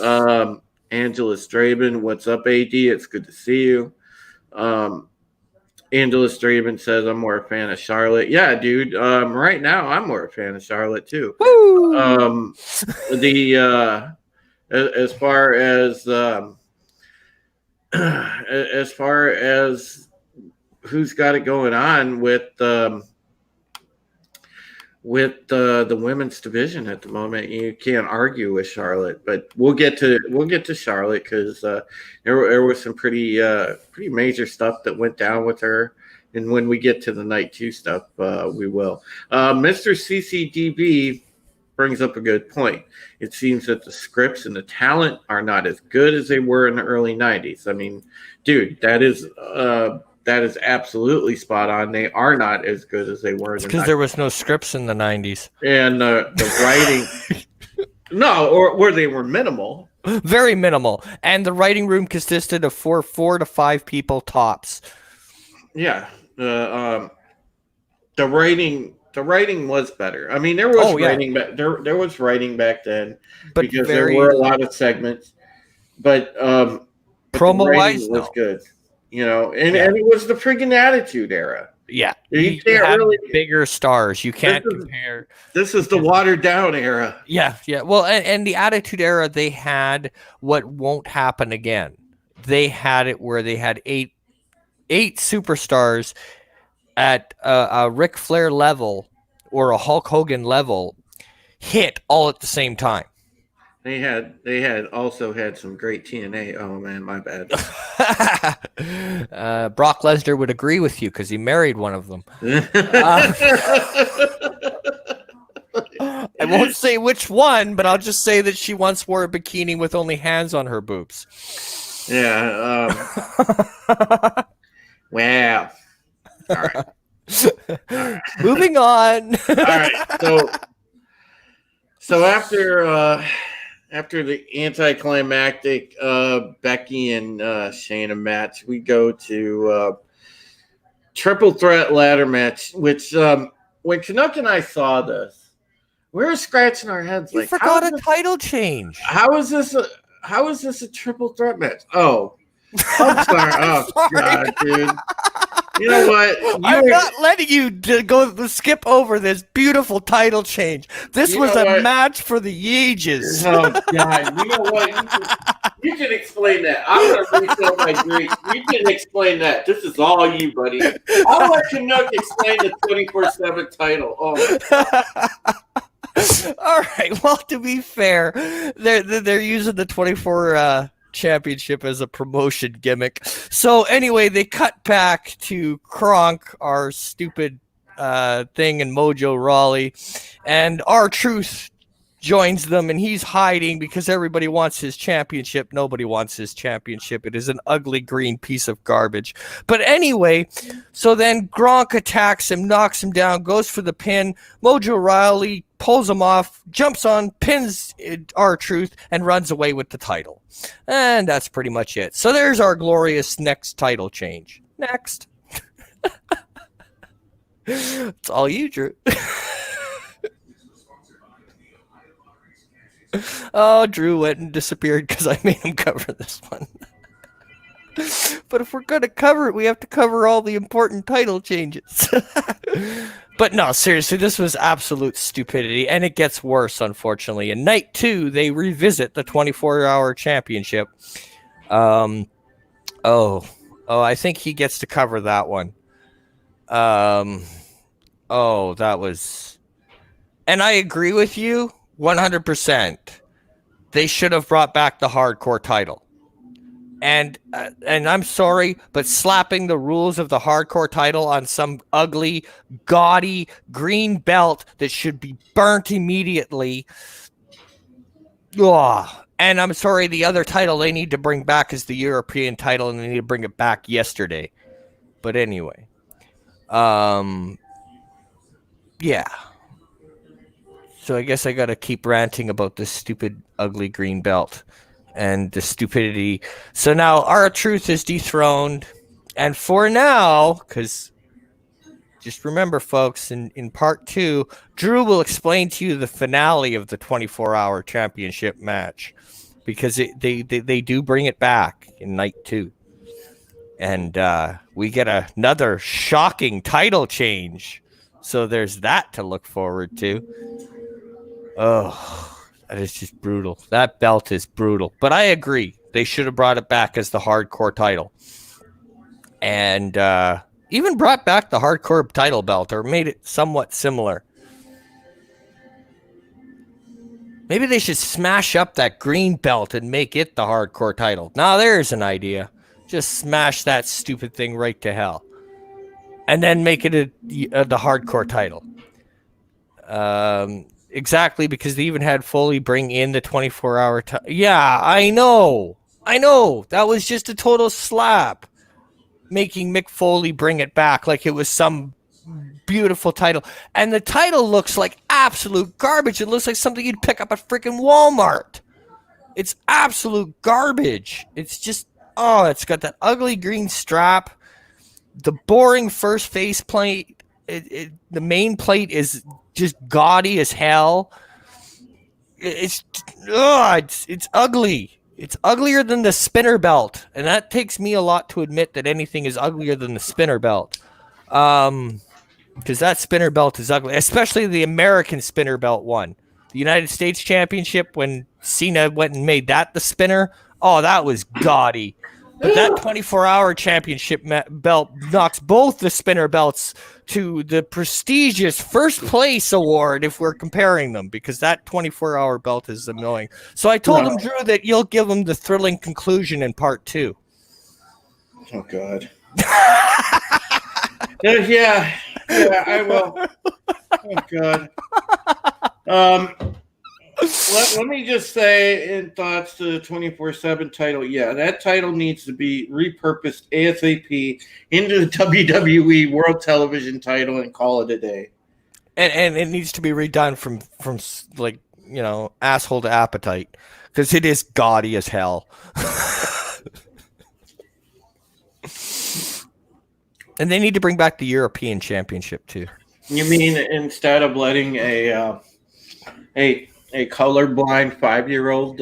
Angela Straben, what's up, AD? It's good to see you. Angela Straben says, I'm more a fan of Charlotte. Yeah, dude. Right now, I'm more a fan of Charlotte, too. Woo! As far as who's got it going on with the women's division at the moment, you can't argue with Charlotte. But we'll get to Charlotte because there was some pretty major stuff that went down with her. And when we get to the night 2 stuff, we will. Mr. CCDB brings up a good point. It seems that the scripts and the talent are not as good as they were in the early 90s. I mean, dude, that is absolutely spot on. They are not as good as they were. It's because there was no scripts in the 90s. And the writing... No, or they were minimal. Very minimal. And the writing room consisted of 4 to 5 people tops. Yeah. The writing was better. I mean, there was writing there was writing back then, but because there were a lot of segments. But promo wise was good. And it was the friggin' Attitude Era. Yeah. You can't really bigger stars. You can't compare. This is the watered down era. Yeah. Well, and the Attitude Era, they had what won't happen again. They had it where they had eight superstars at a Ric Flair level or a Hulk Hogan level hit all at the same time. They had also had some great TNA. Oh man, my bad. Brock Lesnar would agree with you because he married one of them. I won't say which one, but I'll just say that she once wore a bikini with only hands on her boobs. Yeah. Wow. All right. Moving on. All right. So after the anticlimactic Becky and Shayna match, we go to triple threat ladder match, which when Canuck and I saw this, we were scratching our heads. You forgot a title change. How is this a triple threat match? Oh, I'm sorry. Oh, God, dude. You know what? I'm not letting you skip over this beautiful title change. This was a match for the ages. Oh, God. You know what? You can explain that. I'm going to refill my drink. You can explain that. This is all you, buddy. I'll let Canuck explain the 24/7 title. Oh, all right. Well, to be fair, they're using the 24 championship as a promotion gimmick. So anyway, they cut back to Kronk, our stupid thing, and Mojo Rawley, and R-Truth joins them, and he's hiding because everybody wants his championship. Nobody wants his championship. It is an ugly green piece of garbage. But anyway, so then Gronk attacks him, knocks him down, goes for the pin. Mojo Rawley pulls him off, jumps on, pins R-Truth, and runs away with the title. And that's pretty much it. So there's our glorious next title change. Next. It's all you, Drew. Oh, Drew went and disappeared because I made him cover this one. But if we're going to cover it, we have to cover all the important title changes. But no, seriously, this was absolute stupidity, and it gets worse, unfortunately. In night 2, they revisit the 24-hour championship. I think he gets to cover that one. That was, and I agree with you 100%. They should have brought back the hardcore title. And I'm sorry, but slapping the rules of the hardcore title on some ugly, gaudy green belt that should be burnt immediately. And I'm sorry, the other title they need to bring back is the European title, and they need to bring it back yesterday. But anyway, yeah. So I guess I got to keep ranting about this stupid, ugly green belt and the stupidity. So now R-Truth is dethroned. And for now, because just remember, folks, in part 2, Drew will explain to you the finale of the 24-hour championship match. Because they do bring it back in night 2. And we get another shocking title change. So there's that to look forward to. Oh, that is just brutal. That belt is brutal. But I agree. They should have brought it back as the hardcore title. And even brought back the hardcore title belt or made it somewhat similar. Maybe they should smash up that green belt and make it the hardcore title. Now there's an idea. Just smash that stupid thing right to hell. And then make it the hardcore title. Exactly, because they even had Foley bring in the 24-hour title. Yeah, I know. That was just a total slap. Making Mick Foley bring it back like it was some beautiful title. And the title looks like absolute garbage. It looks like something you'd pick up at freaking Walmart. It's absolute garbage. It's just, it's got that ugly green strap. The boring first face plate. The main plate is just gaudy as hell. It's ugly. It's uglier than the spinner belt. And that takes me a lot to admit that anything is uglier than the spinner belt. Because that spinner belt is ugly, especially the American spinner belt one. The United States Championship, when Cena went and made that the spinner, that was gaudy. But that 24-hour championship belt knocks both the spinner belts to the prestigious first place award if we're comparing them, because that 24-hour belt is annoying. So I told him, Drew, that you'll give him the thrilling conclusion in part 2. Oh, God. Yeah, I will. Oh, God. Let me just say in thoughts to the 24/7 title. Yeah, that title needs to be repurposed ASAP into the WWE World Television title and call it a day. And it needs to be redone from like, asshole to appetite, because it is gaudy as hell. And they need to bring back the European Championship too. You mean instead of letting a colorblind 5-year-old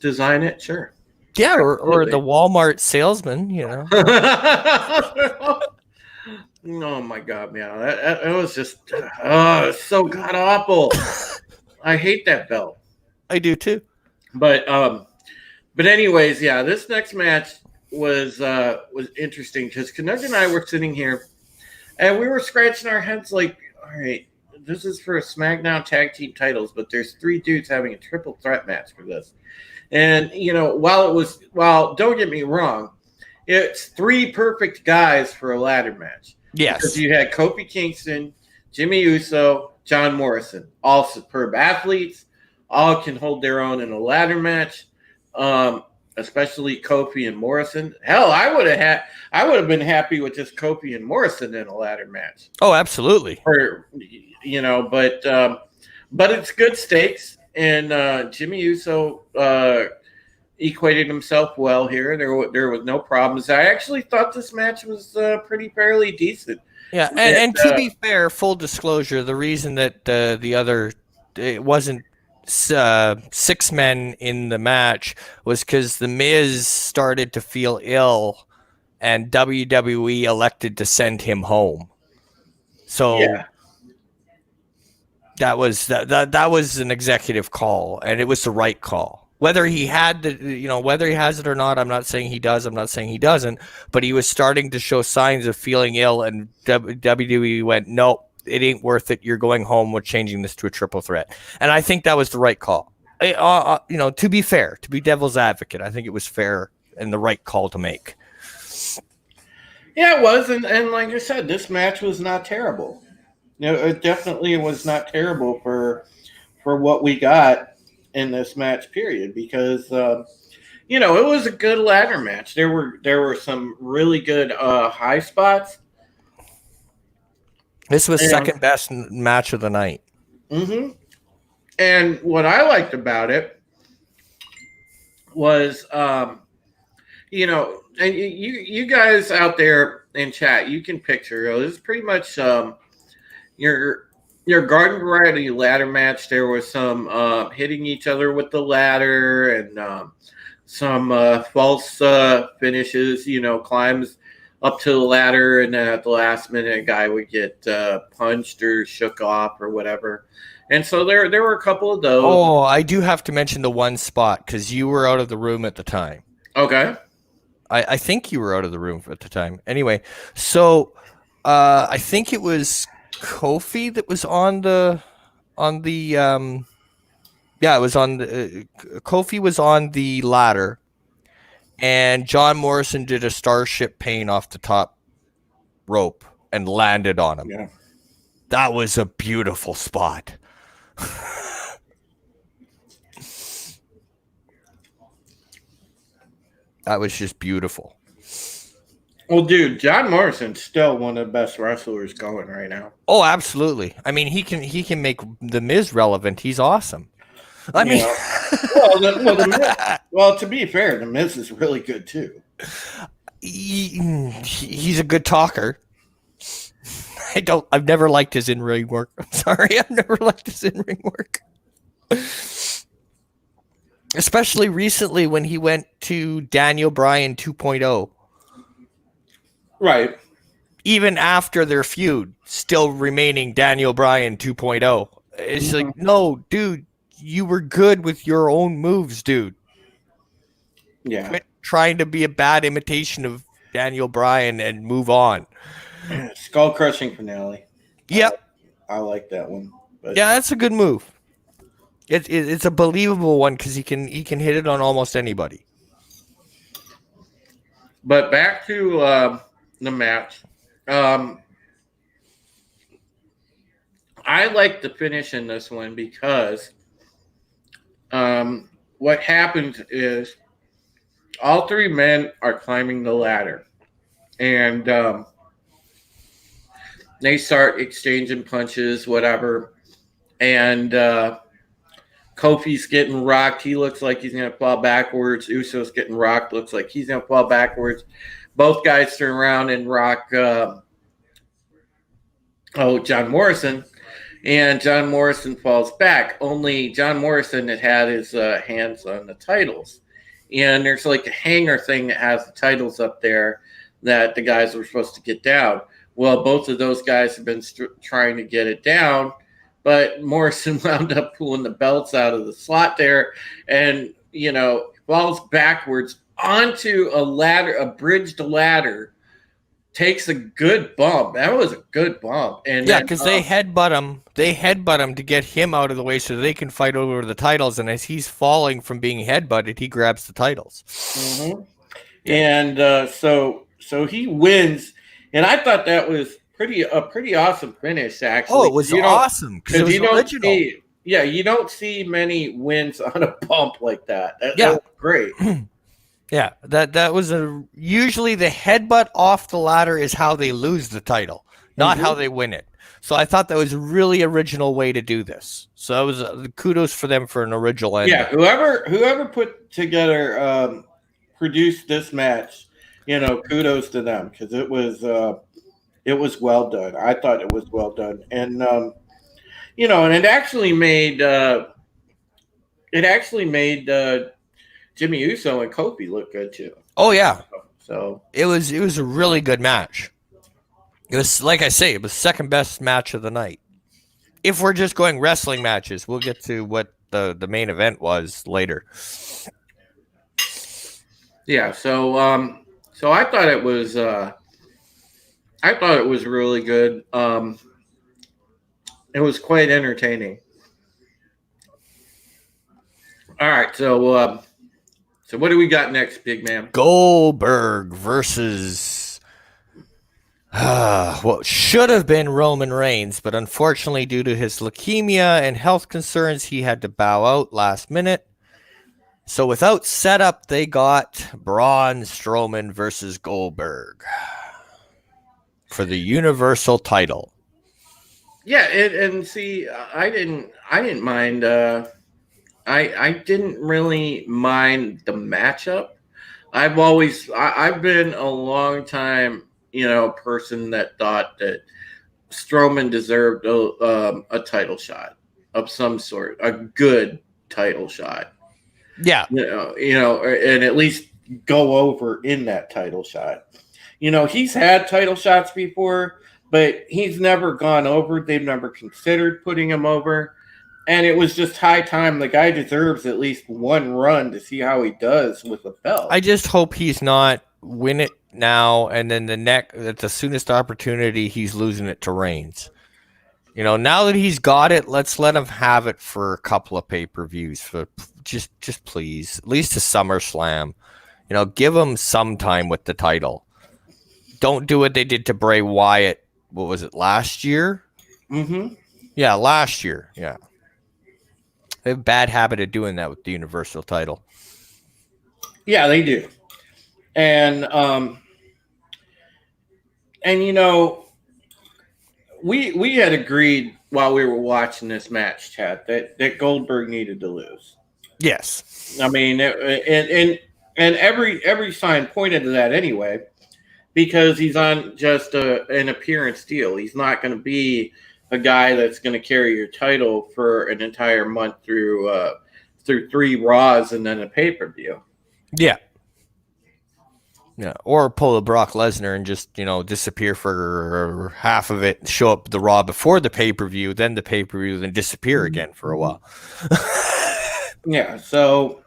design it? Sure. Yeah, or the Walmart salesman, Oh my God, man! That was just so god awful. I hate that belt. I do too. But anyways, yeah, this next match was interesting because Canuck and I were sitting here, and we were scratching our heads like, all right, this is for SmackDown tag team titles, but there's 3 dudes having a triple threat match for this. And, while don't get me wrong, it's 3 perfect guys for a ladder match. Yes. Because you had Kofi Kingston, Jimmy Uso, John Morrison, all superb athletes, all can hold their own in a ladder match. Especially Kofi and Morrison. Hell, I would have been happy with just Kofi and Morrison in a ladder match. Oh, absolutely. But it's good stakes, and Jimmy Uso equated himself well here. There was no problems. I actually thought this match was fairly decent. Yeah, and to be fair, full disclosure, the reason that it wasn't six men in the match was because the Miz started to feel ill, and WWE elected to send him home. So Yeah. that was an executive call, and it was the right call. Whether he had whether he has it or not, I'm not saying he does. I'm not saying he doesn't. But he was starting to show signs of feeling ill, and WWE went, "Nope, it ain't worth it. You're going home. We're changing this to a triple threat." And I think that was the right call. To be fair, to be devil's advocate, I think it was fair and the right call to make. Yeah, it was, and like I said, this match was not terrible. It definitely was not terrible for what we got in this match period because it was a good ladder match. There were some really good high spots. This was And, second best match of the night. mm-hmm. And what I liked about it was, and you guys out there in chat, you can picture it was pretty much your garden variety ladder match. There was some hitting each other with the ladder and some false finishes. Climbs up to the ladder, and then at the last minute, a guy would get punched or shook off or whatever. And so there were a couple of those. Oh, I do have to mention the one spot because you were out of the room at the time. Okay. I think you were out of the room at the time. Anyway, so I think it was Kofi that was Kofi was on the ladder, and John Morrison did a Starship Pain off the top rope and landed on him. Yeah. That was a beautiful spot. That was just beautiful. Well, dude, John Morrison's still one of the best wrestlers going right now. Oh, absolutely. I mean, he can make the Miz relevant. He's awesome. I mean, well, to be fair, the Miz is really good too. He's a good talker. I've never liked his in-ring work. I'm sorry, I've never liked his in-ring work. Especially recently when he went to Daniel Bryan 2.0. Right. Even after their feud, still remaining Daniel Bryan 2.0. It's like, no, dude, you were good with your own moves, dude. Yeah. Quit trying to be a bad imitation of Daniel Bryan and move on. Skull crushing finale. Yep. I like that one. But yeah, that's a good move. It's a believable one because he can hit it on almost anybody. But back to the match. I like the finish in this one because what happens is all three men are climbing the ladder, and they start exchanging punches, whatever, and Kofi's getting rocked. He looks like he's going to fall backwards. Uso's getting rocked. Looks like he's going to fall backwards. Both guys turn around and rock John Morrison. And John Morrison falls back. Only John Morrison had his hands on the titles. And there's like a hanger thing that has the titles up there that the guys were supposed to get down. Well, both of those guys have been trying to get it down. But Morrison wound up pulling the belts out of the slot there and, falls backwards onto a ladder, a bridged ladder, takes a good bump. That was a good bump. And yeah, because they headbutt him. They headbutt him to get him out of the way so they can fight over the titles. And as he's falling from being headbutted, he grabs the titles. Mm-hmm. And so he wins. And I thought that was a pretty awesome finish, actually. Oh, it was awesome because it was original. You don't see many wins on a bump like that. That was great. Yeah, that was usually the headbutt off the ladder is how they lose the title, not how they win it. So I thought that was a really original way to do this. So that was kudos for them for an original ending. Yeah, whoever put together, produced this match, kudos to them because it was well done. I thought it was well done, and and it actually made it actually made Jimmy Uso and Kofi look good too. Oh yeah, So it was a really good match. It was, like I say, it was second best match of the night. If we're just going wrestling matches, we'll get to what the main event was later. yeah, so I thought it was really good. It was quite entertaining. All right, so what do we got next, big man? Goldberg versus what should have been Roman Reigns, but unfortunately, due to his leukemia and health concerns, he had to bow out last minute. So without setup, they got Braun Strowman versus Goldberg for the Universal title. Yeah, and see, I didn't mind. I didn't really mind the matchup. I've been a long time, person that thought that Strowman deserved a title shot of some sort, a good title shot. Yeah, And at least go over in that title shot. He's had title shots before, but he's never gone over. They've never considered putting him over. And it was just high time. The guy deserves at least one run to see how he does with the belt. I just hope he's not win it now and then at the soonest opportunity he's losing it to Reigns. Now that he's got it, let's let him have it for a couple of pay-per-views for just please, at least to SummerSlam. Give him some time with the title. Don't do what they did to Bray Wyatt. What was it, last year? Mm-hmm. Yeah, last year. Yeah. They have a bad habit of doing that with the Universal title. Yeah, they do. And we had agreed while we were watching this match, Chad, that Goldberg needed to lose. Yes. I mean, and every sign pointed to that anyway, because he's on just an appearance deal. He's not going to be a guy that's going to carry your title for an entire month through 3 Raws and then a pay-per-view. Yeah. Yeah, or pull a Brock Lesnar and just, disappear for half of it, show up the Raw before the pay-per-view, then the pay-per-view, then disappear again for a while. Yeah, so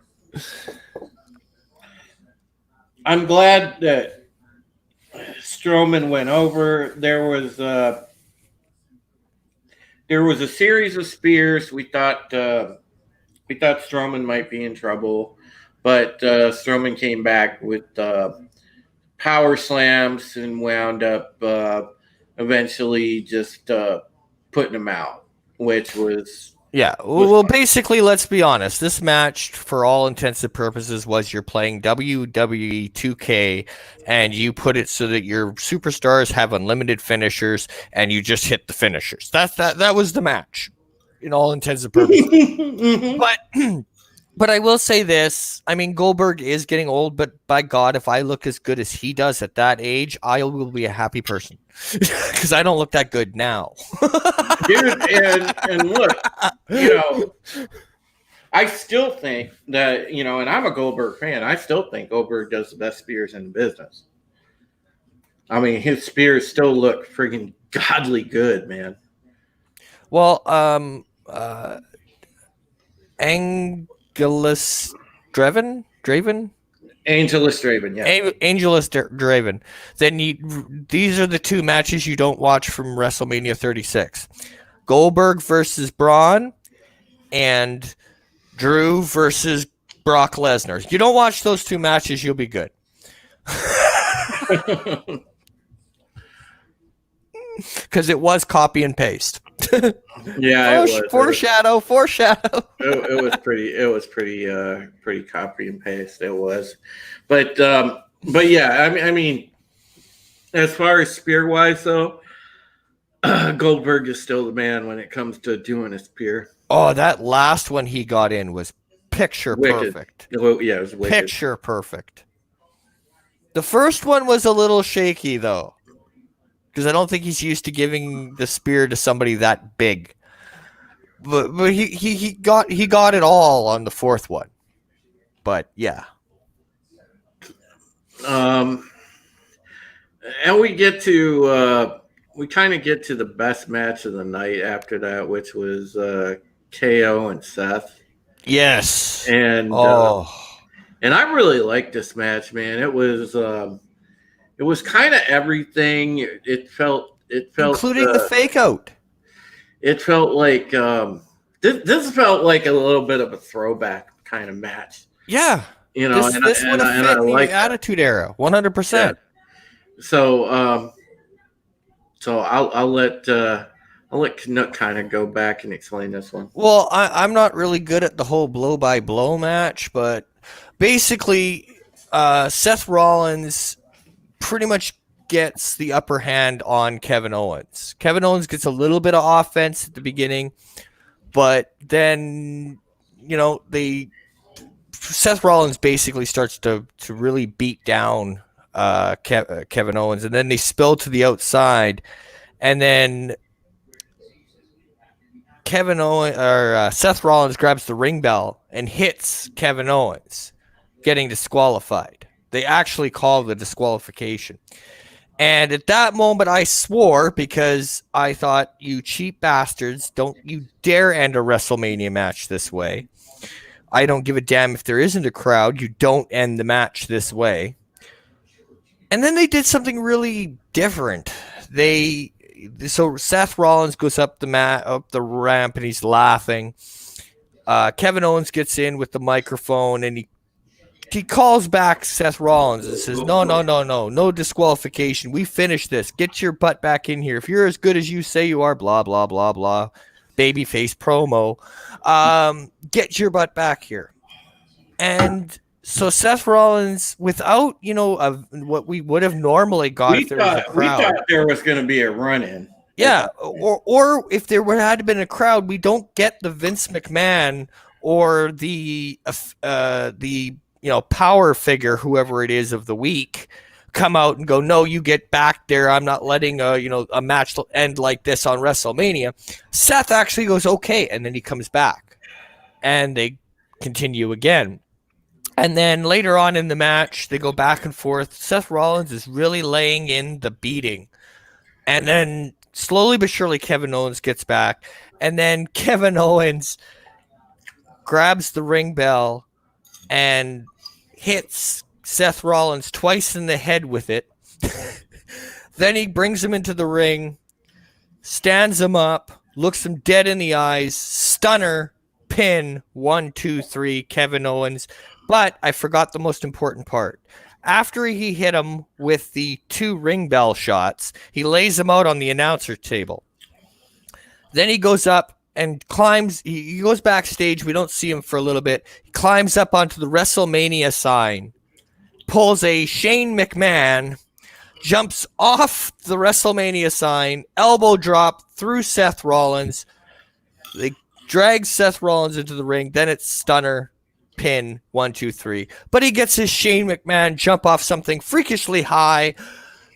I'm glad that Strowman went over. There was a series of spears. We thought Strowman might be in trouble, but Strowman came back with power slams and wound up eventually just putting him out, which was... Yeah, well, basically, let's be honest. This match, for all intents and purposes, was you're playing WWE 2K, and you put it so that your superstars have unlimited finishers, and you just hit the finishers. That was the match, in all intents and purposes. Mm-hmm. But I will say this. I mean, Goldberg is getting old, but by God, if I look as good as he does at that age, I will be a happy person. Because I don't look that good now. Dude, and look, I still think that, and I'm a Goldberg fan, I still think Goldberg does the best spears in the business. I mean, his spears still look freaking godly good, man. Well, Angelus Draven? Angelus Draven, yeah. Angelus Draven. Then these are the two matches you don't watch from WrestleMania 36. Goldberg versus Braun and Drew versus Brock Lesnar. You don't watch those two matches, you'll be good. Because it was copy and paste. Yeah, it was. Foreshadow. It was pretty copy and paste. It was, but yeah, I mean, as far as spear wise though, Goldberg is still the man when it comes to doing a spear. Oh, that last one he got in was picture perfect. Well, yeah, it was wicked. Picture perfect. The first one was a little shaky though, because I don't think he's used to giving the spear to somebody that big. but he got it all on the fourth one. But yeah. And we kind of get to the best match of the night after that, which was KO and Seth. Yes. And Oh. And I really liked this match, man. It was kind of everything. It felt Including the fake out. it felt like this felt like a little bit of a throwback kind of match. Yeah. You know, This would have fit in the Attitude Era, 100%. Yeah. So I'll let Canuck kind of go back and explain this one. Well, I'm not really good at the whole blow by blow match, but basically, Seth Rollins pretty much gets the upper hand on Kevin Owens. Kevin Owens gets a little bit of offense at the beginning, but then Seth Rollins basically starts to really beat down Kevin Owens, and then they spill to the outside, and then Seth Rollins grabs the ring bell and hits Kevin Owens, getting disqualified. They actually call the disqualification. And at that moment, I swore, because I thought, you cheap bastards, don't you dare end a WrestleMania match this way. I don't give a damn if there isn't a crowd. You don't end the match this way. And then they did something really different. So Seth Rollins goes up the ramp, and he's laughing. Kevin Owens gets in with the microphone, and he calls back Seth Rollins and says, no disqualification. We finished this. Get your butt back in here. If you're as good as you say you are, blah, blah, blah, blah. Babyface promo. Get your butt back here. And so Seth Rollins, without, what we would have normally got if there was a crowd. We thought there was going to be a run-in. Yeah, or if there had been a crowd, we don't get the Vince McMahon or the power figure, whoever it is of the week, come out and go, no, you get back there. I'm not letting a match end like this on WrestleMania. Seth actually goes, okay, and then he comes back, and they continue again. And then later on in the match, they go back and forth. Seth Rollins is really laying in the beating. And then slowly but surely, Kevin Owens gets back. And then Kevin Owens grabs the ring bell and hits Seth Rollins twice in the head with it. Then he brings him into the ring, stands him up, looks him dead in the eyes, stunner, pin, 1, 2, 3, Kevin Owens. But I forgot the most important part. After he hit him with the 2 ring bell shots, he lays him out on the announcer table. Then he goes up and climbs. He goes backstage. We don't see him for a little bit. He climbs up onto the WrestleMania sign, pulls a Shane McMahon, jumps off the WrestleMania sign, elbow drop through Seth Rollins. They drag Seth Rollins into the ring. Then it's stunner, pin, 1, 2, 3. But he gets his Shane McMahon jump off something freakishly high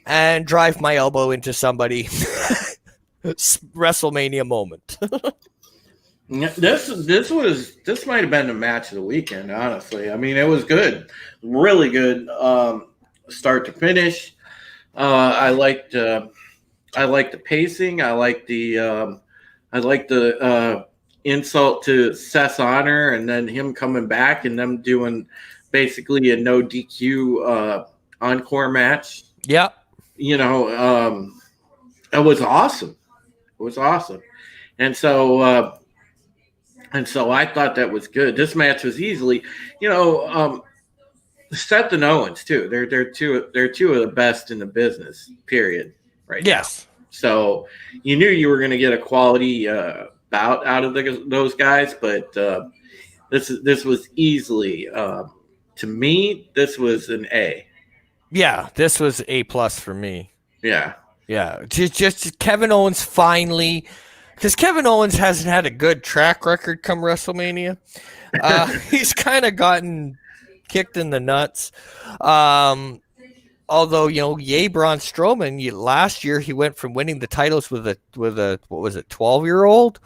and drive my elbow into somebody. WrestleMania moment. This might have been the match of the weekend, honestly. I mean, it was good, really good, start to finish. I liked the pacing. I liked the insult to Seth's honor, and then him coming back and them doing basically a no DQ encore match. Yeah, it was awesome. It was awesome, and so I thought that was good. This match was easily, Seth and Owens too. They're two of the best in the business. Period. Right. Yes. Now. So you knew you were going to get a quality bout out of those guys, but this was easily, to me, this was an A. Yeah, this was A+ for me. Yeah. Yeah, just Kevin Owens finally, because Kevin Owens hasn't had a good track record come WrestleMania. He's kind of gotten kicked in the nuts. Although, yay Braun Strowman, last year he went from winning the titles with a what was it, 12-year-old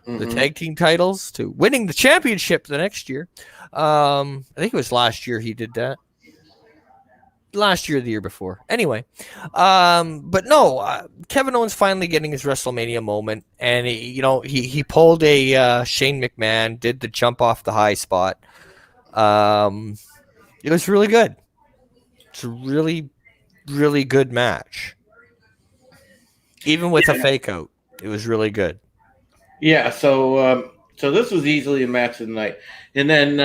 the tag team titles to winning the championship the next year. I think it was last year he did that. Last year or the year before. Anyway, but no, Kevin Owens finally getting his WrestleMania moment, and he pulled a Shane McMahon, did the jump off the high spot. It was really good. It's a really, really good match. Even with a fake out, it was really good. Yeah, so this was easily a match of the night, and then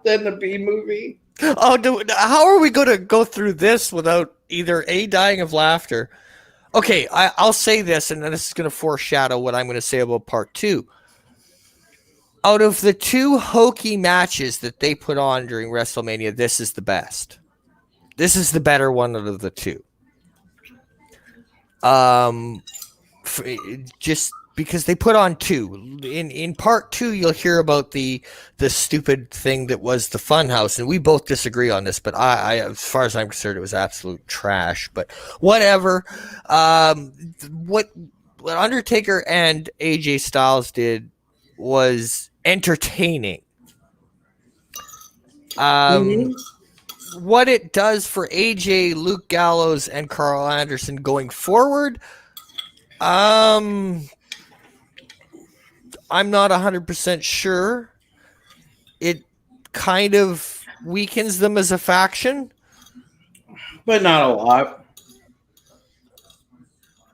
then the B movie. Oh, how are we going to go through this without either A, dying of laughter? Okay, I'll say this, and then this is going to foreshadow what I'm going to say about part 2. Out of the 2 hokey matches that they put on during WrestleMania, this is the best. This is the better one out of the 2. Just because they put on 2. In part 2, you'll hear about the stupid thing that was the Funhouse, and we both disagree on this. But I as far as I'm concerned, it was absolute trash. But whatever. What Undertaker and AJ Styles did was entertaining. What it does for AJ, Luke Gallows, and Carl Anderson going forward, I'm not 100% sure. It kind of weakens them as a faction. But not a lot.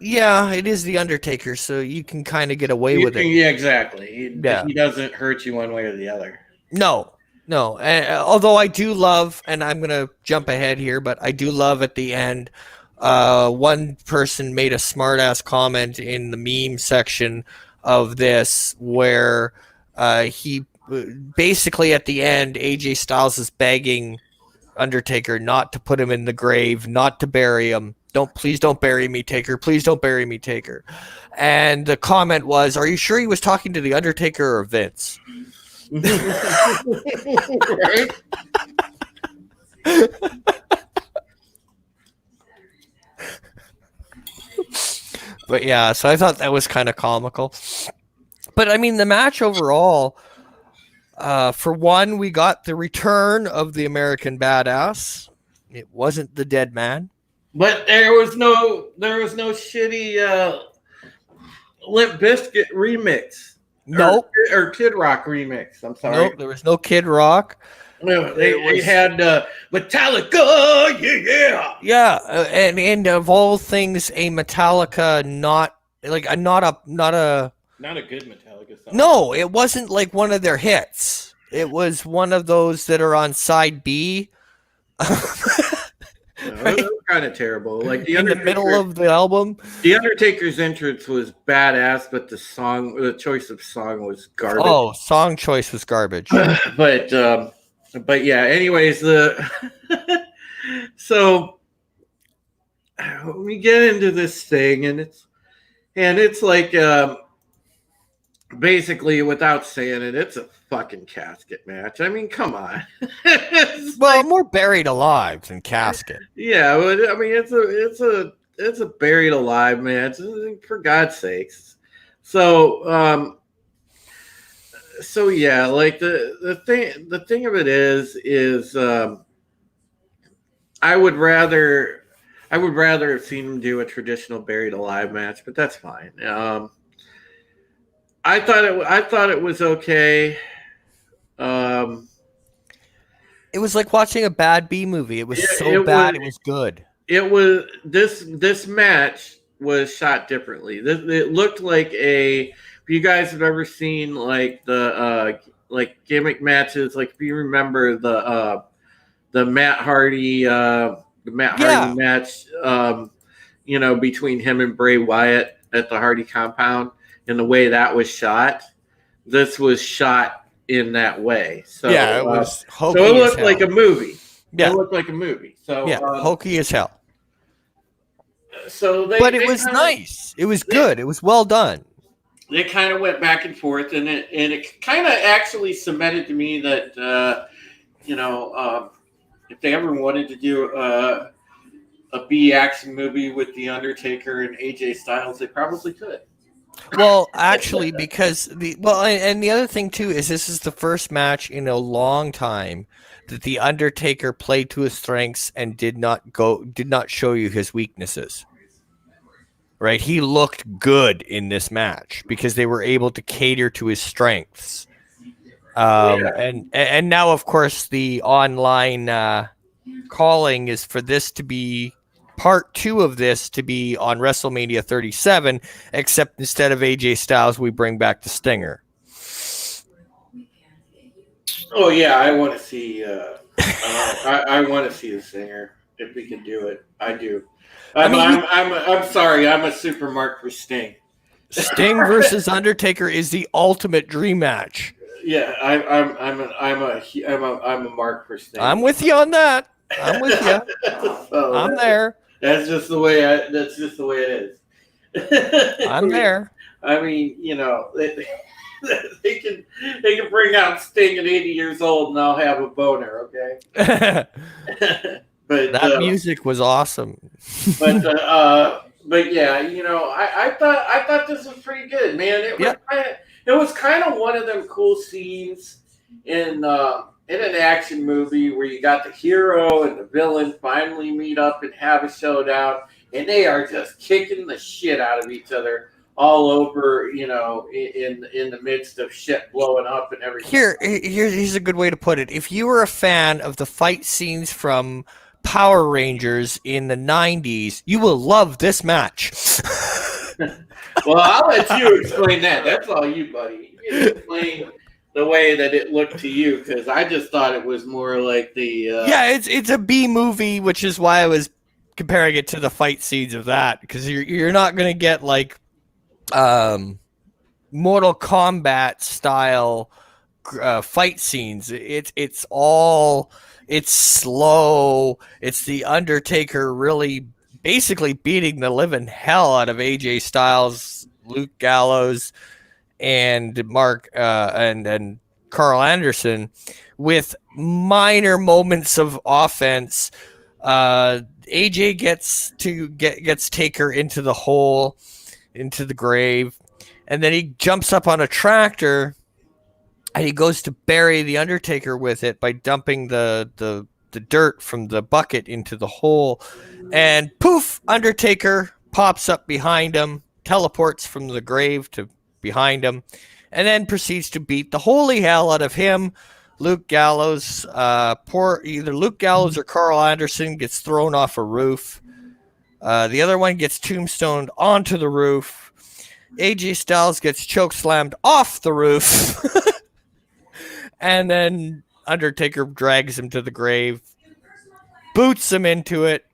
Yeah, it is The Undertaker, so you can kind of get away with it. Yeah, exactly. He doesn't hurt you one way or the other. No. Although I do love, and I'm going to jump ahead here, but I do love at the end, one person made a smart-ass comment in the meme section of this where he basically at the end, AJ Styles is begging Undertaker not to put him in the grave, not to bury him. Please don't bury me, Taker. Please don't bury me, Taker. And the comment was, are you sure he was talking to the Undertaker or Vince? Right? But yeah, so I thought that was kind of comical. But I mean, the match overall, for one, we got the return of the American Badass. It wasn't the Dead Man. But there was no shitty Limp Bizkit remix. Nope. Or Kid Rock remix. I'm sorry. Nope, there was no Kid Rock. No, they had Metallica, yeah. Yeah, and of all things, a Metallica not a good Metallica song. No, it wasn't like one of their hits. It was one of those that are on side B. Right? It was kind of terrible. Like in the middle of the album. The Undertaker's entrance was badass, but the choice of song was garbage. Oh, song choice was garbage. But yeah. Anyways, so we get into this thing, and it's like basically, without saying it, it's a fucking casket match. I mean, come on. More buried alive than casket. Yeah, but I mean, it's a buried alive match, for God's sakes. So yeah, like the thing of it is I would rather have seen him do a traditional buried alive match, but that's fine. I thought it was okay. It was like watching a bad B movie. It was it was good. It was this match was shot differently. It looked like if you guys have ever seen like the like gimmick matches, like if you remember the Matt Hardy match, between him and Bray Wyatt at the Hardy compound, and the way that was shot, this was shot in that way. So yeah, it was hokey. So it looked like a movie. Yeah, it looked like a movie. So yeah, hokey as hell. But it was nice. It was good. It was well done. They kind of went back and forth, and it kind of actually cemented to me that if they ever wanted to do a B action movie with The Undertaker and AJ Styles, they probably could. Well, actually, because and the other thing too is this is the first match in a long time that the Undertaker played to his strengths and did not show you his weaknesses. Right, he looked good in this match because they were able to cater to his strengths. And now, of course, the online calling is for this to be part 2 of this to be on WrestleMania 37, except instead of AJ Styles, we bring back the Stinger. Oh yeah, I want to see. I want to see the Stinger if we can do it. I do. I'm sorry. I'm a super mark for Sting. Sting versus Undertaker is the ultimate dream match. Yeah, I'm a mark for Sting. I'm with you on that. I'm with you. So I'm there. That's just the way. That's just the way it is. I'm there. I mean, they can bring out Sting at 80 years old and I'll have a boner. Okay. But that music was awesome. But yeah, I thought this was pretty good, man. It was kind of one of them cool scenes in an action movie where you got the hero and the villain finally meet up and have a showdown, and they are just kicking the shit out of each other all over, in the midst of shit blowing up and everything. Here's a good way to put it. If you were a fan of the fight scenes from Power Rangers in the 90s, you will love this match. Well, I'll let you explain that. That's all you, buddy. You explain the way that it looked to you, because I just thought it was more like the... it's a B movie, which is why I was comparing it to the fight scenes of that, because you're not going to get like Mortal Kombat style fight scenes. It's slow. It's the Undertaker really basically beating the living hell out of AJ Styles, Luke Gallows, and and Carl Anderson, with minor moments of offense. AJ gets Taker into the hole, into the grave, and then he jumps up on a tractor and he goes to bury the Undertaker with it by dumping the dirt from the bucket into the hole, and poof, Undertaker pops up behind him, teleports from the grave to behind him, and then proceeds to beat the holy hell out of him. Luke Gallows, either Luke Gallows or Carl Anderson gets thrown off a roof. The other one gets tombstoned onto the roof. AJ Styles gets chokeslammed off the roof. And then Undertaker drags him to the grave, boots him into it,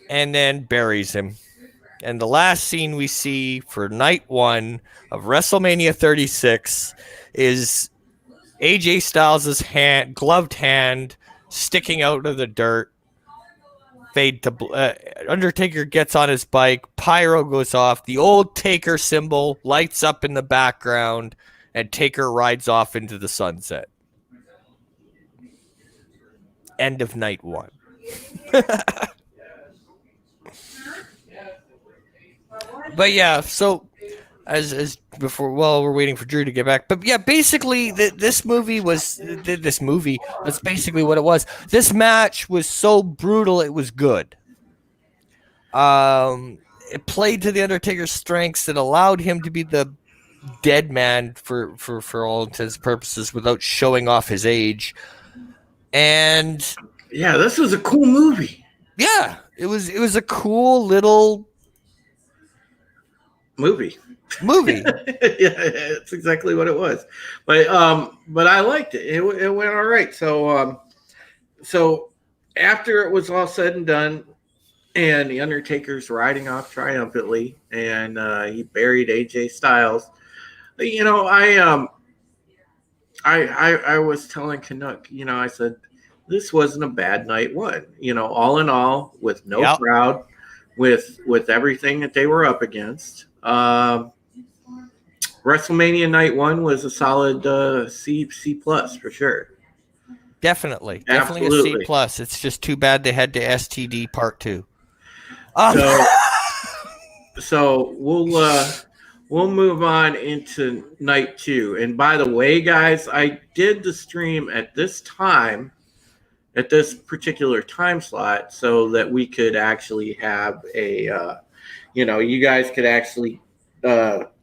and then buries him. And the last scene we see for night 1 of WrestleMania 36 is AJ Styles' gloved hand sticking out of the dirt. Fade to Undertaker gets on his bike, pyro goes off, the old Taker symbol lights up in the background, and Taker rides off into the sunset. End of night 1. But yeah, so as before, well, we're waiting for Drew to get back. But yeah, basically, this movie. That's basically what it was. This match was so brutal, it was good. It played to the Undertaker's strengths. It allowed him to be the dead man for all intents and purposes without showing off his age. And yeah, this was a cool movie. Yeah, it was a cool little movie. Yeah, it's exactly what it was. But I liked it. It went all right. So after it was all said and done, and the Undertaker's riding off triumphantly, and he buried AJ Styles. I was telling Canuck, I said, this wasn't a bad night 1. All in all, with no crowd, with everything that they were up against. WrestleMania night 1 was a solid C plus for sure. Definitely a C Absolutely. plus. It's just too bad they had to STD part 2. So so we'll move on into night 2. And by the way, guys, I did the stream at this time, at this particular time slot, so that we could actually have a you guys could actually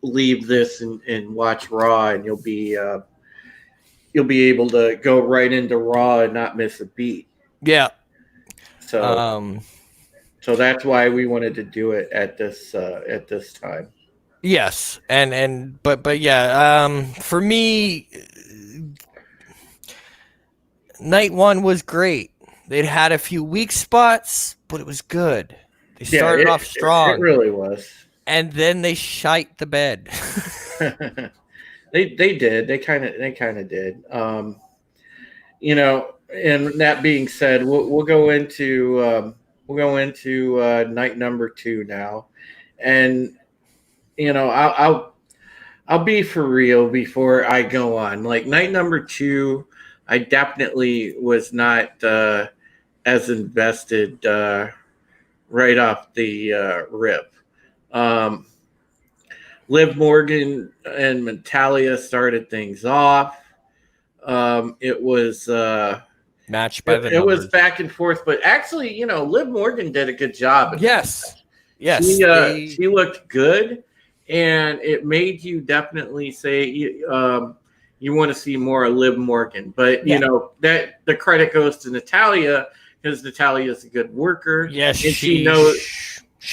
leave this and watch Raw, and you'll be able to go right into Raw and not miss a beat. Yeah. So so that's why we wanted to do it at this time. Yes, but yeah, for me, night 1 was great. They'd had a few weak spots, but it was good. They Yeah, started off it strong, really was. and then they shite the bed. They did. They kind of did. And that being said, we'll go into night number 2 now, and I'll be for real before I go on. Like night number 2, I definitely was not as invested right off the rip. Um, Liv Morgan and Natalia started things off. It was Match by the it was numbers. back and forth, but actually, Liv Morgan did a good job. Yes. She looked good, and it made you definitely say you want to see more of Liv Morgan. But that the credit goes to Natalia, because Natalia is a good worker. Yes, and she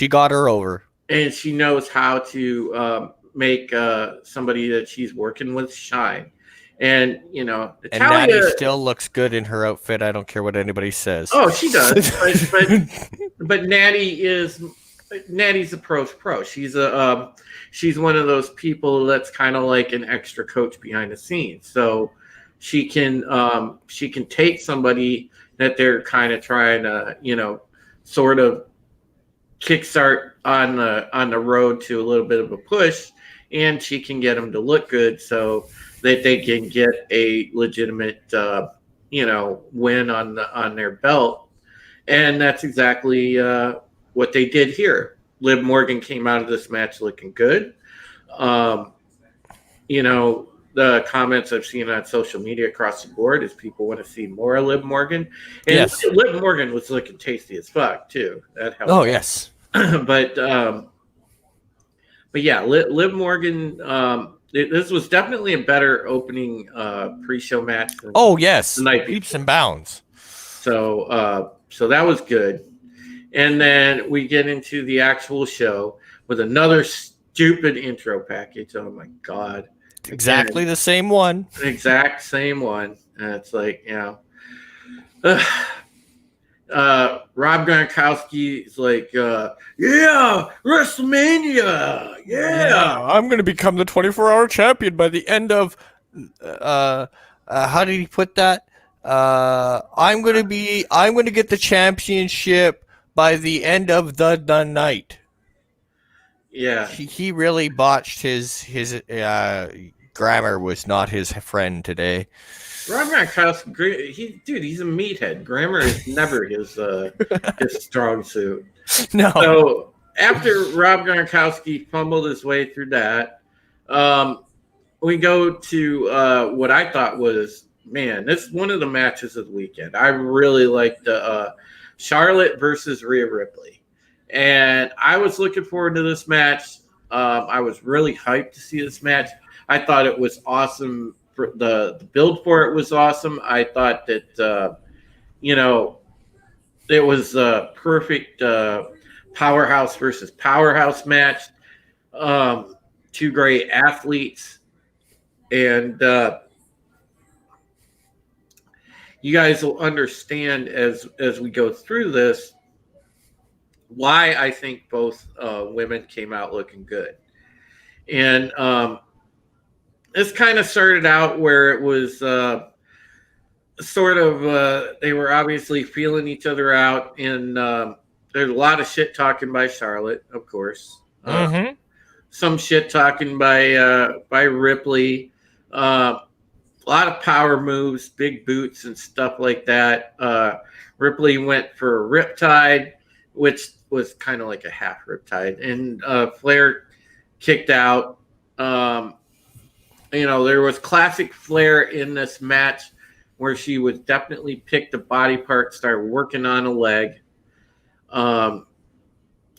got her over, and she knows how to make somebody that she's working with shine. And Natalia, and Natty still looks good in her outfit. I don't care what anybody says. Oh, she does. but Natty's a pro's pro. She's one of those people that's kind of like an extra coach behind the scenes. So she can take somebody that they're kind of trying to sort of kickstart on the road to a little bit of a push, and she can get them to look good so that they can get a legitimate win on their belt. And that's exactly what they did here. Liv Morgan came out of this match looking good. The comments I've seen on social media across the board is people want to see more of Liv Morgan. And yes. Liv Morgan was looking tasty as fuck too. That helped. Oh yes. but yeah, Liv Morgan. This was definitely a better opening pre-show match. Oh yes, the night leaps and bounds. So that was good. And then we get into the actual show with another stupid intro package. Oh my god! Exactly the same one. Exact same one. And it's like Rob Gronkowski is like, yeah, Wrestlemania, yeah. I'm going to become the 24-hour champion by the end of, how did he put that? I'm going to get the championship by the end of the night. Yeah. He really botched his grammar was not his friend today. Rob Gronkowski, he's a meathead. Grammar is never his strong suit. No. So after Rob Gronkowski fumbled his way through that, we go to what I thought was, man, this is one of the matches of the weekend. I really liked the Charlotte versus Rhea Ripley. And I was looking forward to this match. I was really hyped to see this match. I thought it was awesome. The build for it was awesome. I thought that it was a perfect powerhouse versus powerhouse match. Two great athletes, and you guys will understand as we go through this why I think both women came out looking good. And this kind of started out where it was they were obviously feeling each other out, and there's a lot of shit talking by Charlotte, of course. Some shit talking by Ripley. a lot of power moves, big boots and stuff like that. Ripley went for a riptide, which was kind of like a half riptide, and Flair kicked out. Um, there was classic Flair in this match where she would definitely pick the body part, start working on a leg. Um,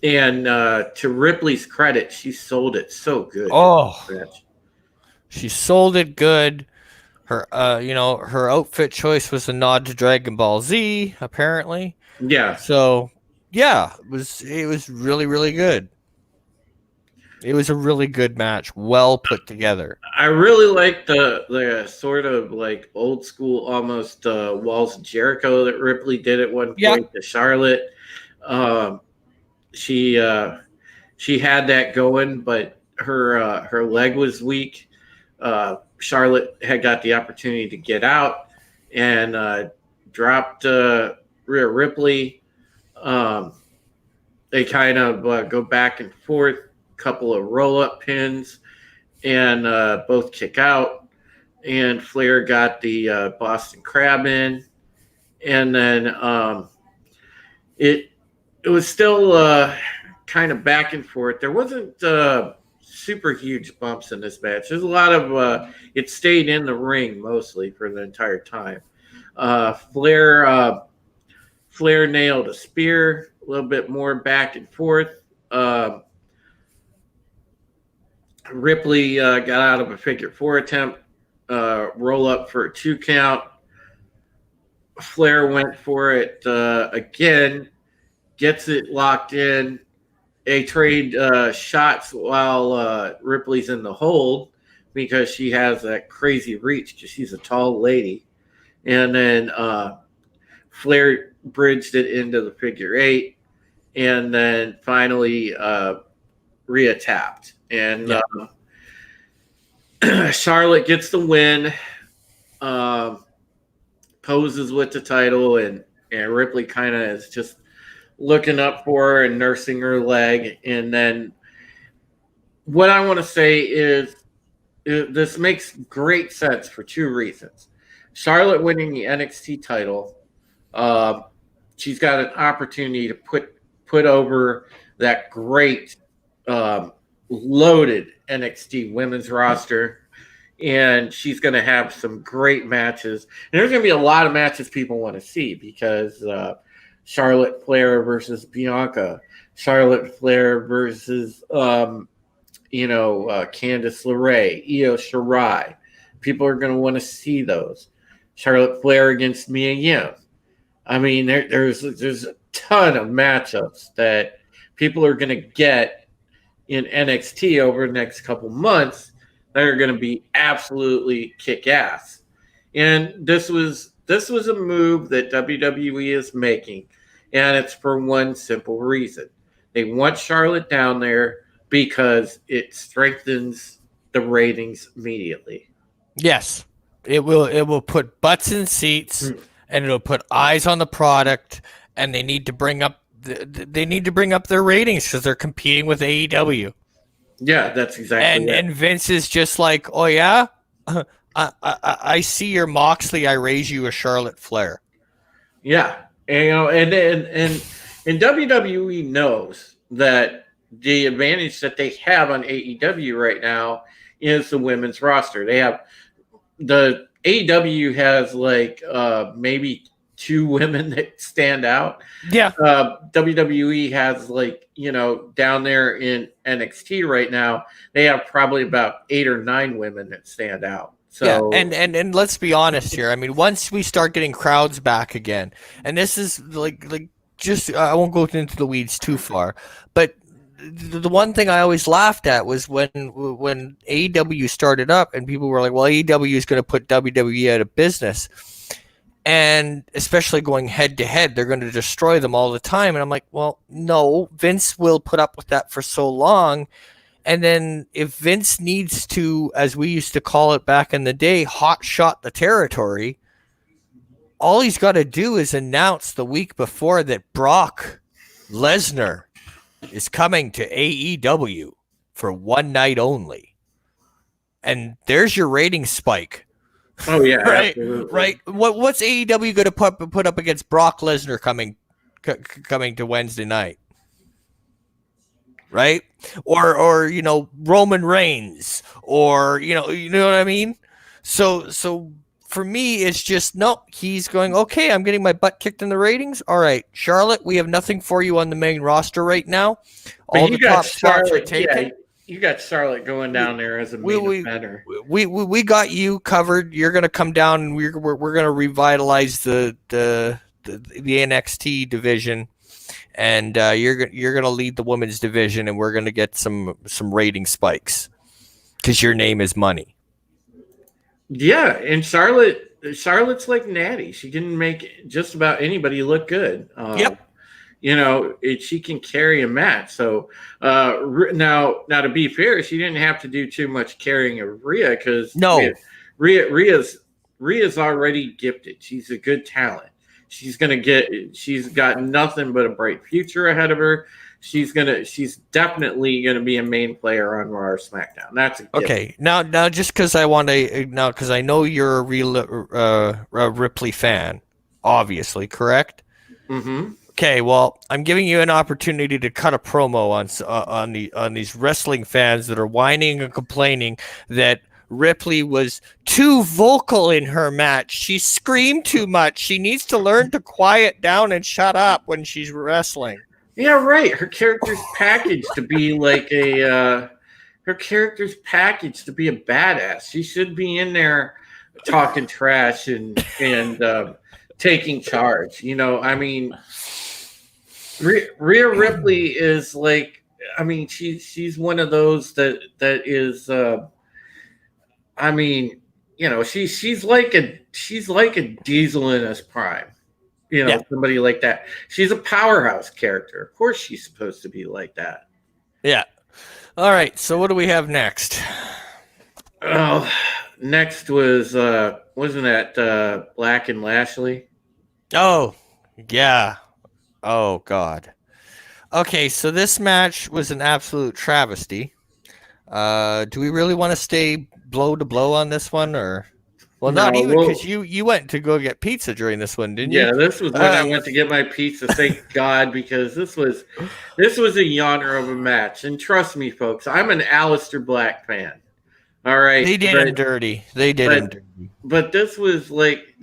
and to Ripley's credit, she sold it so good. Oh, she sold it good. Her, her outfit choice was a nod to Dragon Ball Z, apparently. Yeah. So, yeah, it was really, really good. It was a really good match, well put together. I really like the sort of like old school almost Walls of Jericho that Ripley did at one Yeah, point to Charlotte. Um, she had that going, but her leg was weak. Charlotte had got the opportunity to get out and dropped Rhea Ripley. Um, they kind of go back and forth, couple of roll up pins, and both kick out. And Flair got the Boston Crab in, and then it it was still kind of back and forth. There wasn't super huge bumps in this match. There's a lot of it stayed in the ring mostly for the entire time. Flair nailed a spear, a little bit more back and forth. Ripley got out of a figure four attempt, roll up for a 2 count. Flair went for it again, gets it locked in. They trade shots while Ripley's in the hold because she has that crazy reach because she's a tall lady. And then Flair bridged it into the figure 8. And then finally Rhea tapped. And Charlotte gets the win, poses with the title, and Ripley kind of is just looking up for her and nursing her leg. And then what I want to say is this makes great sense for 2 reasons. Charlotte winning the NXT title, she's got an opportunity to put over that great loaded NXT women's roster, and she's going to have some great matches. And there's going to be a lot of matches people want to see because Charlotte Flair versus Bianca, Charlotte Flair versus Candice LeRae, Io Shirai. People are going to want to see those. Charlotte Flair against Mia Yim. I mean, there's a ton of matchups that people are going to get in NXT over the next couple months that are going to be absolutely kick ass. And this was a move that WWE is making, and it's for one simple reason. They want Charlotte down there because it strengthens the ratings immediately. yes, it will put butts in seats, and it'll put eyes on the product, and they need to bring up their ratings because they're competing with AEW. Yeah, that's exactly And Vince is just like, oh yeah, I see your Moxley, I raise you a Charlotte Flair. Yeah, and WWE knows that the advantage that they have on AEW right now is the women's roster. They have the AEW has like maybe 2 women that stand out. Yeah. WWE has like, down there in NXT right now, they have probably about 8 or 9 women that stand out. So yeah, and let's be honest here. I mean, once we start getting crowds back again, and this is like just I won't go into the weeds too far, but the one thing I always laughed at was when AEW started up and people were like, well, AEW is going to put WWE out of business. And especially going head to head, they're going to destroy them all the time. And I'm like, well, no, Vince will put up with that for so long. And then if Vince needs to, as we used to call it back in the day, hot shot the territory, all he's got to do is announce the week before that Brock Lesnar is coming to AEW for one night only. And there's your rating spike. Oh yeah, right? absolutely. Right. What's AEW going to put up against Brock Lesnar coming to Wednesday night? Right? Or Roman Reigns, or you know what I mean? So for me, it's just no. He's going, okay, I'm getting my butt kicked in the ratings. All right, Charlotte, we have nothing for you on the main roster right now. But All you the got top spots are Charlotte, yeah, taken. you got Charlotte going We down there as a we main we eventer. we got you covered. You're gonna come down, and we're gonna revitalize the NXT division, and you're gonna lead the women's division, and we're gonna get some rating spikes because your name is money. Yeah, and Charlotte's like Natty. She can make just about anybody look good. Yep. She can carry a match. So now to be fair, she didn't have to do too much carrying of Rhea because No. Rhea's already gifted. She's a good talent. She's got nothing but a bright future ahead of her. She's definitely gonna be a main player on Raw or SmackDown. That's a given. Okay. Now, just because I want to now, because I know you're a real Ripley fan, obviously, correct? Mm-hmm. Okay, well, I'm giving you an opportunity to cut a promo on these wrestling fans that are whining and complaining that Ripley was too vocal in her match. She screamed too much. She needs to learn to quiet down and shut up when she's wrestling. Yeah, right. Her character's packaged to be like her character's packaged to be a badass. She should be in there talking trash and taking charge. I mean, Rhea Ripley is like, I mean, she's one of those that is, I mean, she's like a Diesel in his prime. Yeah. Somebody like that. She's a powerhouse character. Of course, she's supposed to be like that. Yeah. All right. So what do we have next? Oh, next wasn't that Black and Lashley? Oh, yeah. Oh God. Okay, so this match was an absolute travesty. Do we really want to stay blow to blow on this one, or? Well, No, not even, well, because you went to go get pizza during this one, didn't you? yeah, this was when I went to get my pizza. Thank God, because this was a yawner of a match. And trust me, folks, I'm an Aleister Black fan. All right, They did him dirty. They did him dirty. but this was like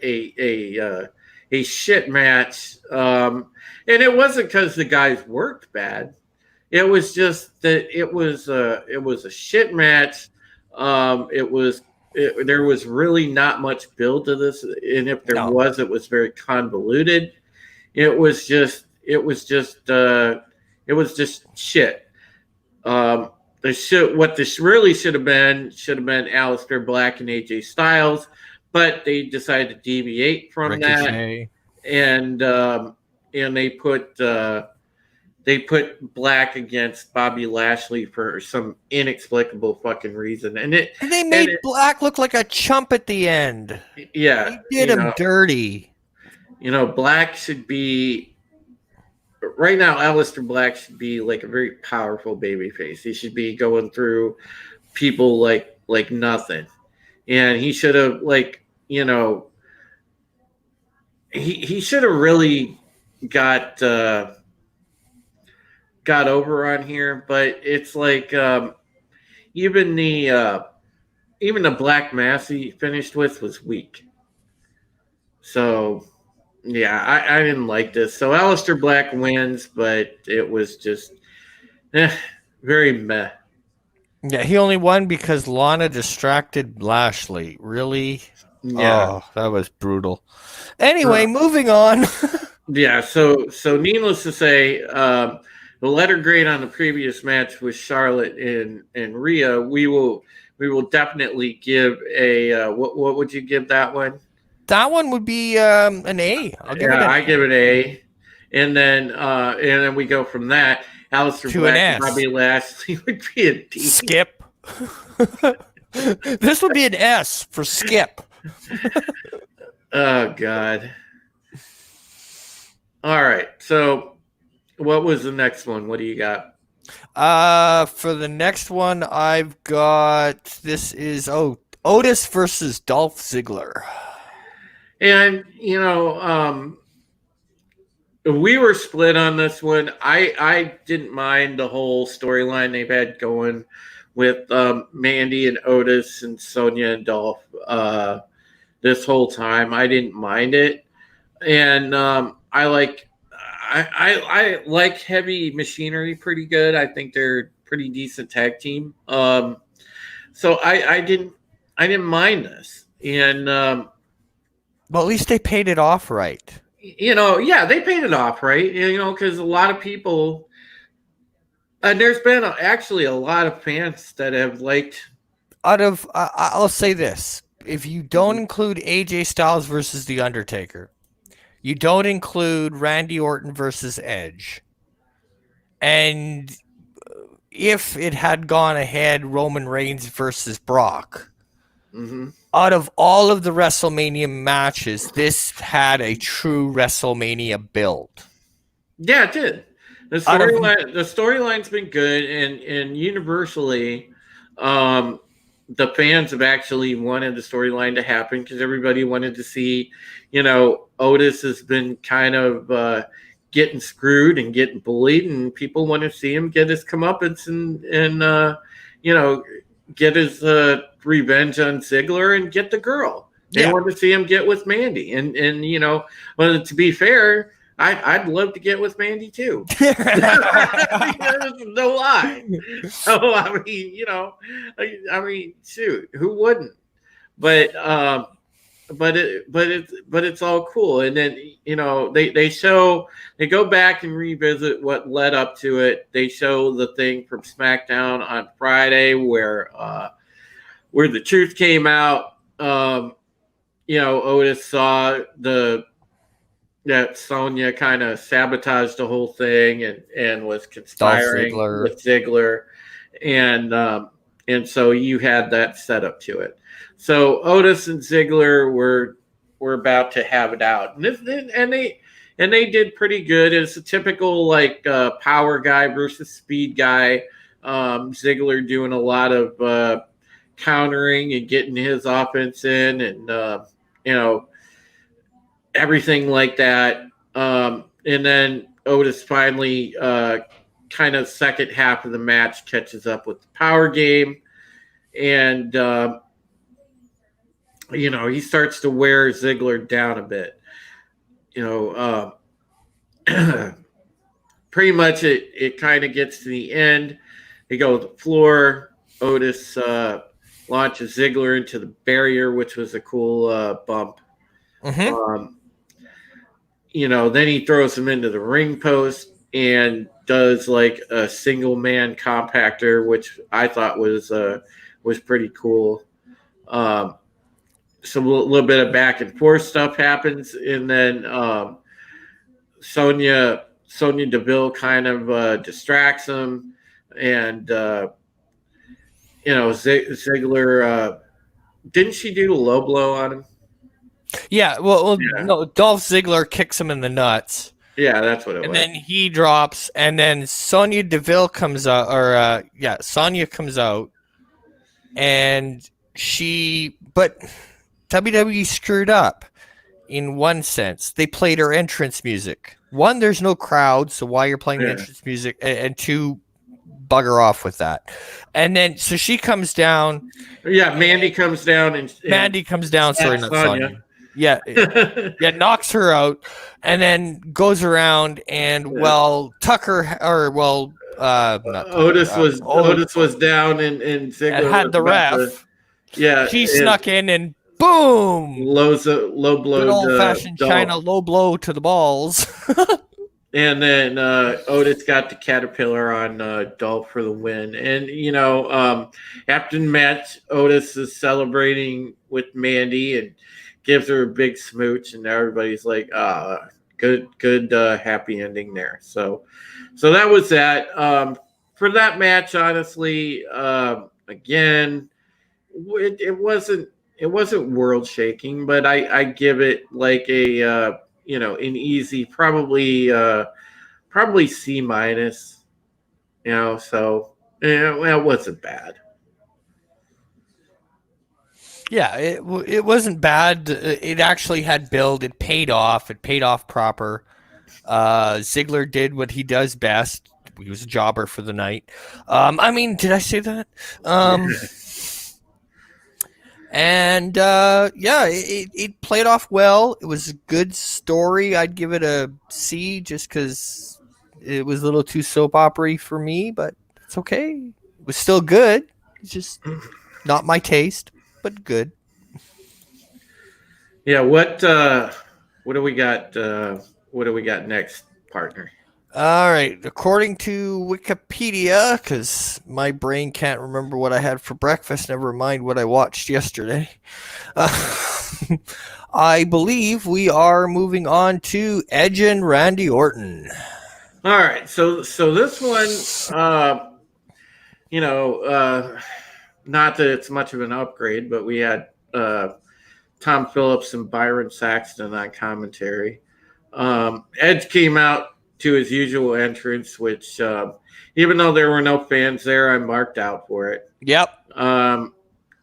a shit match, and it wasn't because the guys worked bad. It was just that it was a shit match. There was really not much build to this, and if there No. was, it was very convoluted. It was just shit. What this really should have been Aleister Black and AJ Styles, but they decided to deviate from Ricochet. that, and they put Black against Bobby Lashley for some inexplicable fucking reason, and they made Black look like a chump at the end. yeah, They did him dirty. Black should be. Right now, Aleister Black should be like a very powerful babyface. He should be going through people like nothing, and he should have he should have really got over on here. But it's like even the Black Mass he finished with was weak. So. Yeah, I didn't like this. So Aleister Black wins, but it was just very meh. Yeah, he only won because Lana distracted Lashley. Really? Yeah. Oh, that was brutal. Anyway, moving on. Yeah, so needless to say, the letter grade on the previous match with Charlotte and Rhea, we will definitely give a what would you give that one? That one would be an A. I'll give it an I give it A. And then we go from that. Aleister To Black an and S. Bobby Lashley would be a D. Skip. This would be an S for Skip. Oh God. All right. So what was the next one? What do you got? For the next one, I've got Otis versus Dolph Ziggler. And we were split on this one. I didn't mind the whole storyline they've had going with Mandy and Otis and Sonya and Dolph this whole time. I didn't mind it, and I like Heavy Machinery pretty good. I think they're a pretty decent tag team. So I didn't mind this, and Well, at least they paid it off right. yeah, they paid it off, right? Because a lot of people, and there's been actually a lot of fans that have liked. I'll say this: if you don't include AJ Styles versus The Undertaker, you don't include Randy Orton versus Edge, and if it had gone ahead, Roman Reigns versus Brock. Mm-hmm. Out of all of the WrestleMania matches, this had a true WrestleMania build. Yeah, it did. The storyline's been good, and universally, the fans have actually wanted the storyline to happen because everybody wanted to see, Otis has been kind of getting screwed and getting bullied, and people want to see him get his comeuppance and get his revenge on Ziggler and get the girl. They want to see him get with Mandy, and well, to be fair, I'd love to get with Mandy too. There's no lie. So I mean, shoot, who wouldn't? But it's all cool. And then they go back and revisit what led up to it. They show the thing from SmackDown on Friday where the truth came out. Otis saw that Sonya kind of sabotaged the whole thing and was conspiring with Ziggler, and so you had that set up to it. So Otis and Ziggler were about to have it out, and they did pretty good. It's a typical power guy versus speed guy. Ziggler doing a lot of countering and getting his offense in, and everything like that. And then Otis finally, kind of second half of the match, catches up with the power game. And, he starts to wear Ziggler down a bit. Pretty much it kind of gets to the end. They go to the floor. Otis launches Ziggler into the barrier, which was a cool bump. Mm-hmm. Then he throws him into the ring post and does like a single man compactor, which I thought was pretty cool. So a little bit of back and forth stuff happens, and then Sonya Deville kind of distracts him, and Ziggler, didn't she do the low blow on him? Yeah, no, Dolph Ziggler kicks him in the nuts. Yeah, that's what it was. And then he drops, and then Sonya Deville comes out, Sonya comes out, and but WWE screwed up in one sense. They played her entrance music. One, there's no crowd, so why you're playing the entrance music, and two, bugger off with that. And then, so she comes down. Yeah, Mandy comes down, and Mandy comes down, sorry, not Sonya. Yeah, knocks her out, and then goes around and Tucker Otis was down and Ziggler and had the ref. He snuck in and boom, low blow, good old fashioned China low blow to the balls. And then Otis got the caterpillar on Dolph for the win. And after the match, Otis is celebrating with Mandy and gives her a big smooch, and everybody's like, good happy ending there. So that was that. For that match, honestly, again, it wasn't world shaking, but I give it like a an easy, probably C minus. So it wasn't bad. Yeah, it wasn't bad. It actually had build. It paid off. It paid off proper. Ziggler did what he does best. He was a jobber for the night. I mean, did I say that? Um, and yeah, it played off well. It was a good story. I'd give it a C just because it was a little too soap opera for me, but it's okay. It was still good. It's just not my taste, but good. Yeah, what do we got? What do we got next, partner? All right. According to Wikipedia, because my brain can't remember what I had for breakfast, never mind what I watched yesterday. Uh, I believe we are moving on to Edge and Randy Orton. All right, so this one, you know, not that it's much of an upgrade, but we had Tom Phillips and Byron Saxton on commentary. Edge came out to his usual entrance, which even though there were no fans there, I marked out for it. Yep.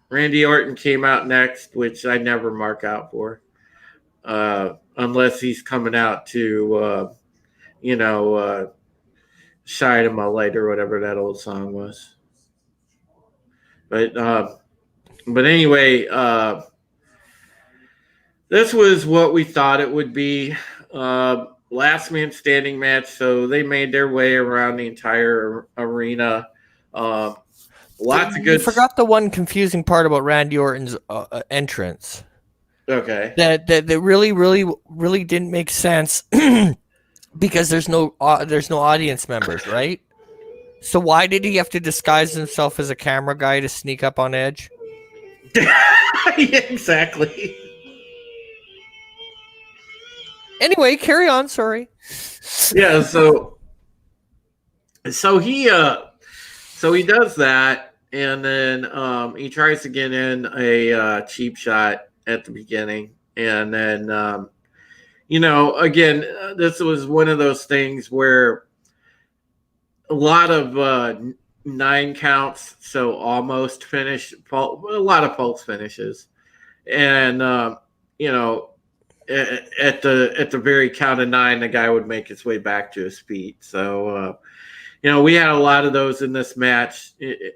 Randy Orton came out next, which I never mark out for, unless he's coming out to, Shine in My Light or whatever that old song was. But anyway, this was what we thought it would be. Last man standing match, so they made their way around the entire arena. Lots of good. You forgot the one confusing part about Randy Orton's entrance. Okay. That really didn't make sense because there's no audience members, right? So why did he have to disguise himself as a camera guy to sneak up on Edge? Yeah, exactly. Anyway, carry on. Sorry. Yeah. So he does that, and then he tries to get in a cheap shot at the beginning, and then again, this was one of those things where a lot of 9 counts, so almost finished, a lot of false finishes, and at the very count of 9, the guy would make his way back to his feet. So we had a lot of those in this match,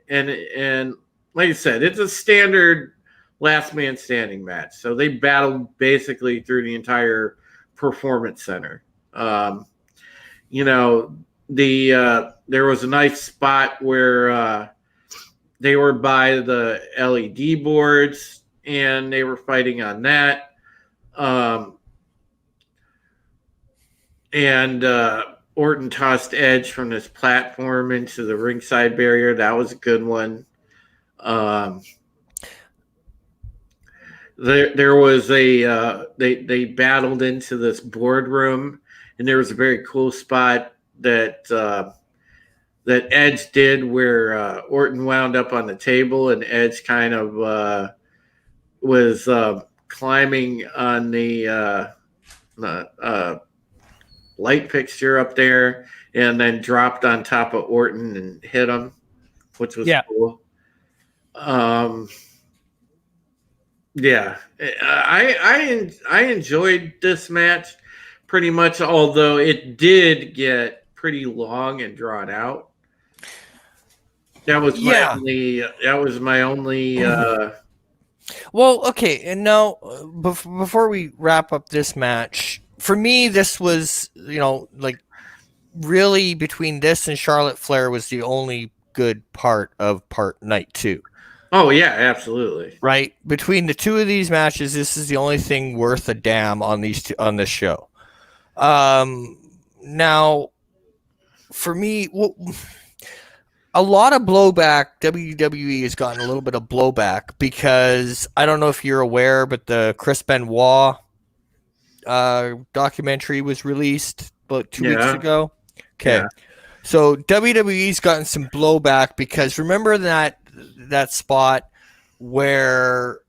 and like I said, it's a standard last man standing match. So they battled basically through the entire performance center. There was a nice spot where they were by the LED boards and they were fighting on that. And Orton tossed Edge from this platform into the ringside barrier. That was a good one. There was they battled into this boardroom, and there was a very cool spot that Edge did where Orton wound up on the table, and Edge kind of was climbing on the light fixture up there, and then dropped on top of Orton and hit him, which was cool. Yeah, I enjoyed this match pretty much, although it did get pretty long and drawn out. That was my only. Well, okay, and now before we wrap up this match, for me, this was really between this and Charlotte Flair was the only good part of night 2. Oh yeah, absolutely. Right, between the two of these matches, this is the only thing worth a damn on this show. Now, for me, a lot of blowback. WWE has gotten a little bit of blowback because I don't know if you're aware, but the Chris Benoit documentary was released about 2 weeks ago. Okay, yeah. So WWE's gotten some blowback because remember that spot where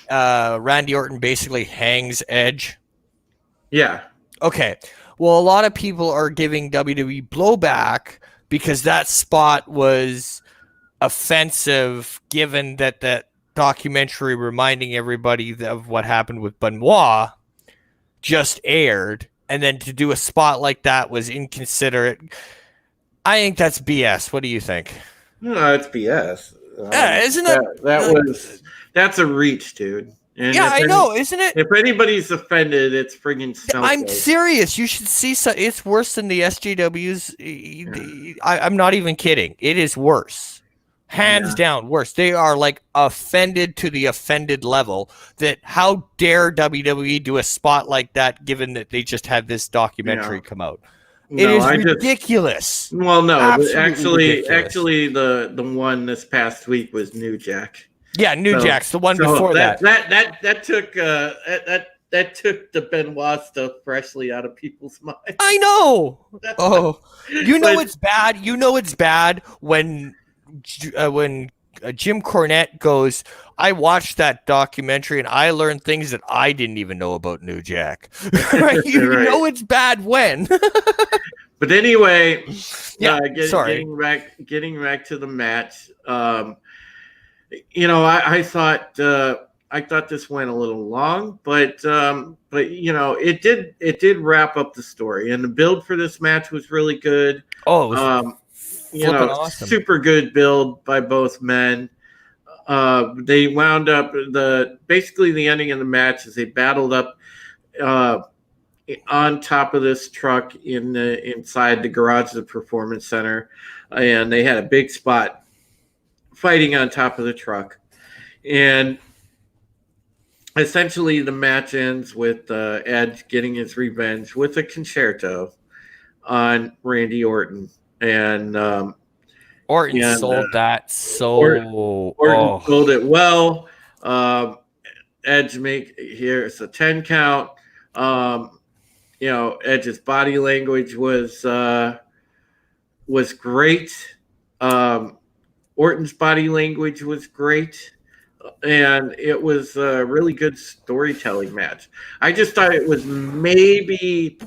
Randy Orton basically hangs Edge? Yeah. Okay. Well, a lot of people are giving WWE blowback because that spot was offensive given that documentary reminding everybody of what happened with Benoit just aired, and then to do a spot like that was inconsiderate. I think that's BS. What do you think? No, it's BS. Yeah, isn't it? That's a reach, dude. And Yeah, I know, isn't it? if anybody's offended, it's friggin' I'm Snowflake. serious. You should see. It's worse than the SJWs. I'm not even kidding. It is worse, hands down worse. They are like offended to the offended level. That how dare WWE do a spot like that, given that they just had this documentary come out. It is ridiculous. Well, no, Absolutely actually, the one this past week was New Jack. Yeah, New Jack's the one before that. That took the Benoit stuff freshly out of people's minds. I know. You know it's bad. You know it's bad when Jim Cornette goes, I watched that documentary and I learned things that I didn't even know about New Jack. You know it's bad when. But anyway, sorry. Getting back to the match. I thought this went a little long, but it did wrap up the story, and the build for this match was really good. Oh, it was awesome. Super good build by both men. They wound up basically the ending of the match is they battled up on top of this truck inside the garage of the Performance Center, and they had a big spot fighting on top of the truck. And essentially the match ends with Edge getting his revenge with a concerto on Randy Orton. And Orton sold that so Orton sold it well. Edge here's a 10 count. Edge's body language was great. Orton's body language was great, and it was a really good storytelling match. I just thought it went maybe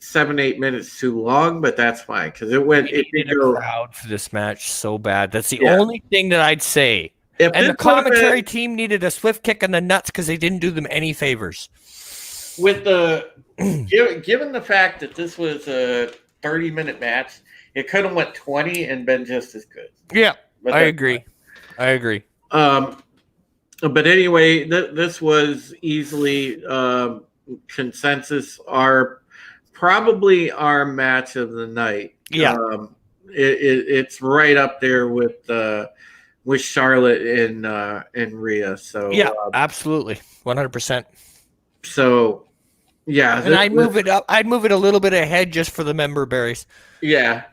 7-8 minutes too long, but that's fine because it did go crowd for this match so bad. That's the only thing that I'd say. And the commentary team needed a swift kick in the nuts because they didn't do them any favors. With given the fact that this was a 30-minute match, it could have went 20 and been just as good. Yeah, I agree. But anyway, this was easily consensus probably our match of the night. Yeah, it's right up there with Charlotte and Rhea. So yeah, absolutely, 100%. So yeah, and I'd move it up. I'd move it a little bit ahead just for the member berries. Yeah.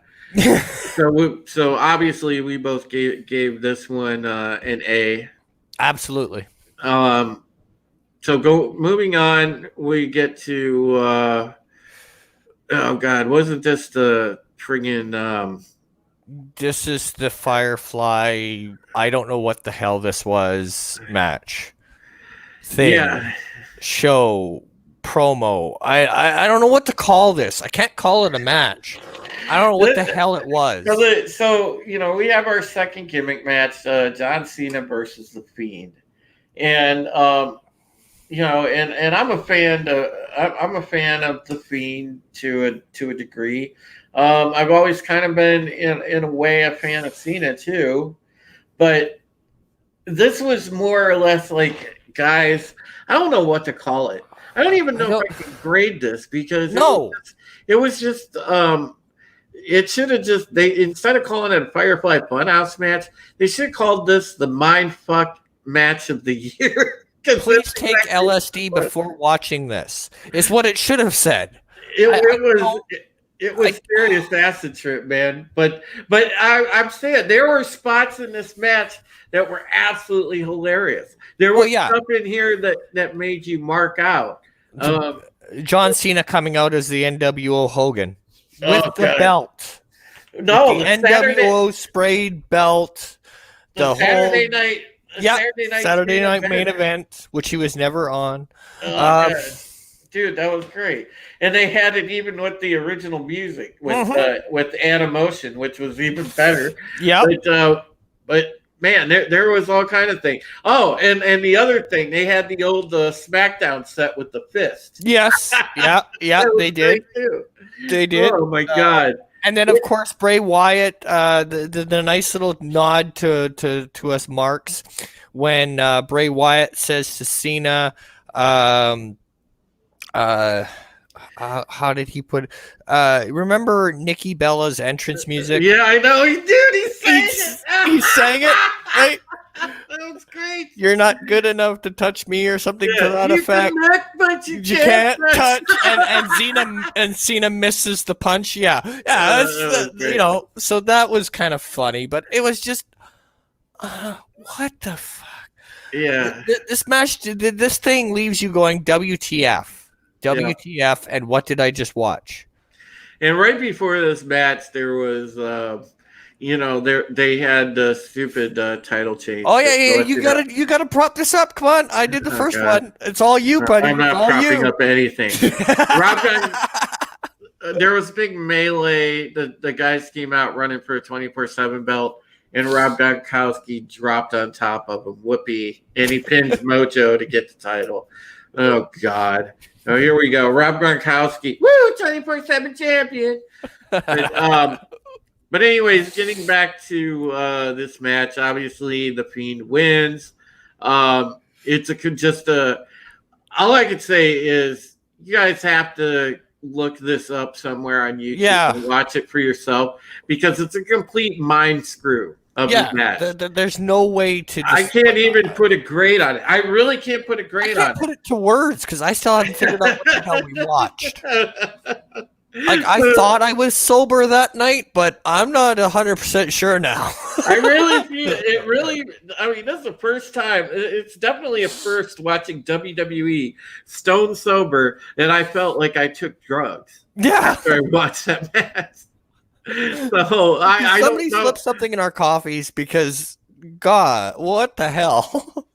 So obviously we both gave this one an A. Absolutely. So moving on, we get to oh God, wasn't this the friggin' this is the Firefly, I don't know what the hell this was match thing. Yeah. Show promo. I don't know what to call this. I can't call it a match. I don't know what the hell it was. So we have our second gimmick match, John Cena versus The Fiend, and and I'm a fan of The Fiend to a degree. I've always kind of been in a way a fan of Cena too, but this was more or less like, guys, I don't know what to call it. I don't even know if I can grade this because it was just it should have just instead of calling it a Firefly Funhouse match, they should have called this the Mindfuck match of the year. Please take LSD before watching this. Is what it should have said. It was serious acid trip, man. But I'm saying there were spots in this match that were absolutely hilarious. There was stuff in here that made you mark out. John Cena coming out as the NWO Hogan with the belt. No, the NWO sprayed belt. The Saturday night. Saturday night main event, which he was never on. Dude, that was great. And they had it even with the original music with Animotion, which was even better. Yeah. But man, there was all kind of thing. Oh, and the other thing, they had the old SmackDown set with the fist. Yes. Yeah. Yeah. That was They did. great too. They did. Oh my god. And then, of course, Bray Wyatt, the nice little nod to us marks when Bray Wyatt says to Cena, how did he put remember Nikki Bella's entrance music? Yeah, I know he did. He sang it. He sang it, right? That was great. You're not good enough to touch me, or something to that you effect. Connect, but you can't touch. And Cena misses the punch. Yeah, that's so that was kind of funny, but it was just what the fuck. Yeah, This match, this thing leaves you going WTF, WTF, and what did I just watch? And right before this match, there was, they had the stupid title change. Oh yeah, you gotta prop this up. Come on, I did the first one. It's all you, buddy. I'm not propping up anything. There was a big melee. The guys came out running for a 24/7 belt, and Rob Gronkowski dropped on top of him. Whoopee, and he pins Mojo to get the title. Oh God. Oh, here we go. Rob Gronkowski, woo, 24/7 champion. But anyways, getting back to this match, obviously the Fiend wins. It's all I could say is you guys have to look this up somewhere on YouTube and watch it for yourself, because it's a complete mind screw of the match. There's no way to. I can't even put a grade on it. I really can't put a grade on it. Put it to words because I still haven't figured out what the hell we watched. Like, I thought I was sober that night, but I'm not 100% sure now. I really feel it. This is the first time. It's definitely a first watching WWE stone sober, and I felt like I took drugs. Yeah. After I watched that match. So somebody slipped something in our coffees because, God, what the hell?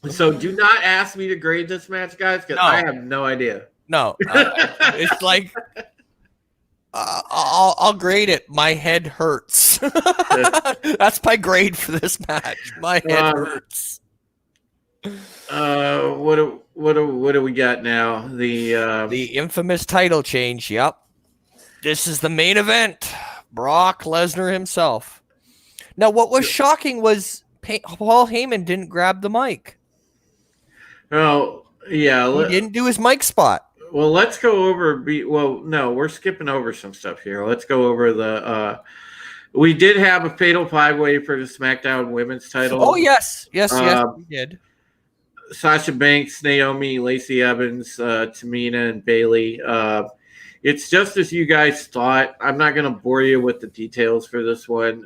So do not ask me to grade this match, guys, because I have no idea. No, it's like I'll grade it. My head hurts. That's my grade for this match. My head hurts. What do we got now? The infamous title change. Yep. This is the main event. Brock Lesnar himself. Now, what was shocking was Paul Heyman didn't grab the mic. Oh, yeah. He didn't do his mic spot. Well, let's go over. No, we're skipping over some stuff here. Let's go over the. We did have a fatal 5-way for the SmackDown Women's title. Oh yes, we did. Sasha Banks, Naomi, Lacey Evans, Tamina, and Bayley. It's just as you guys thought. I'm not going to bore you with the details for this one.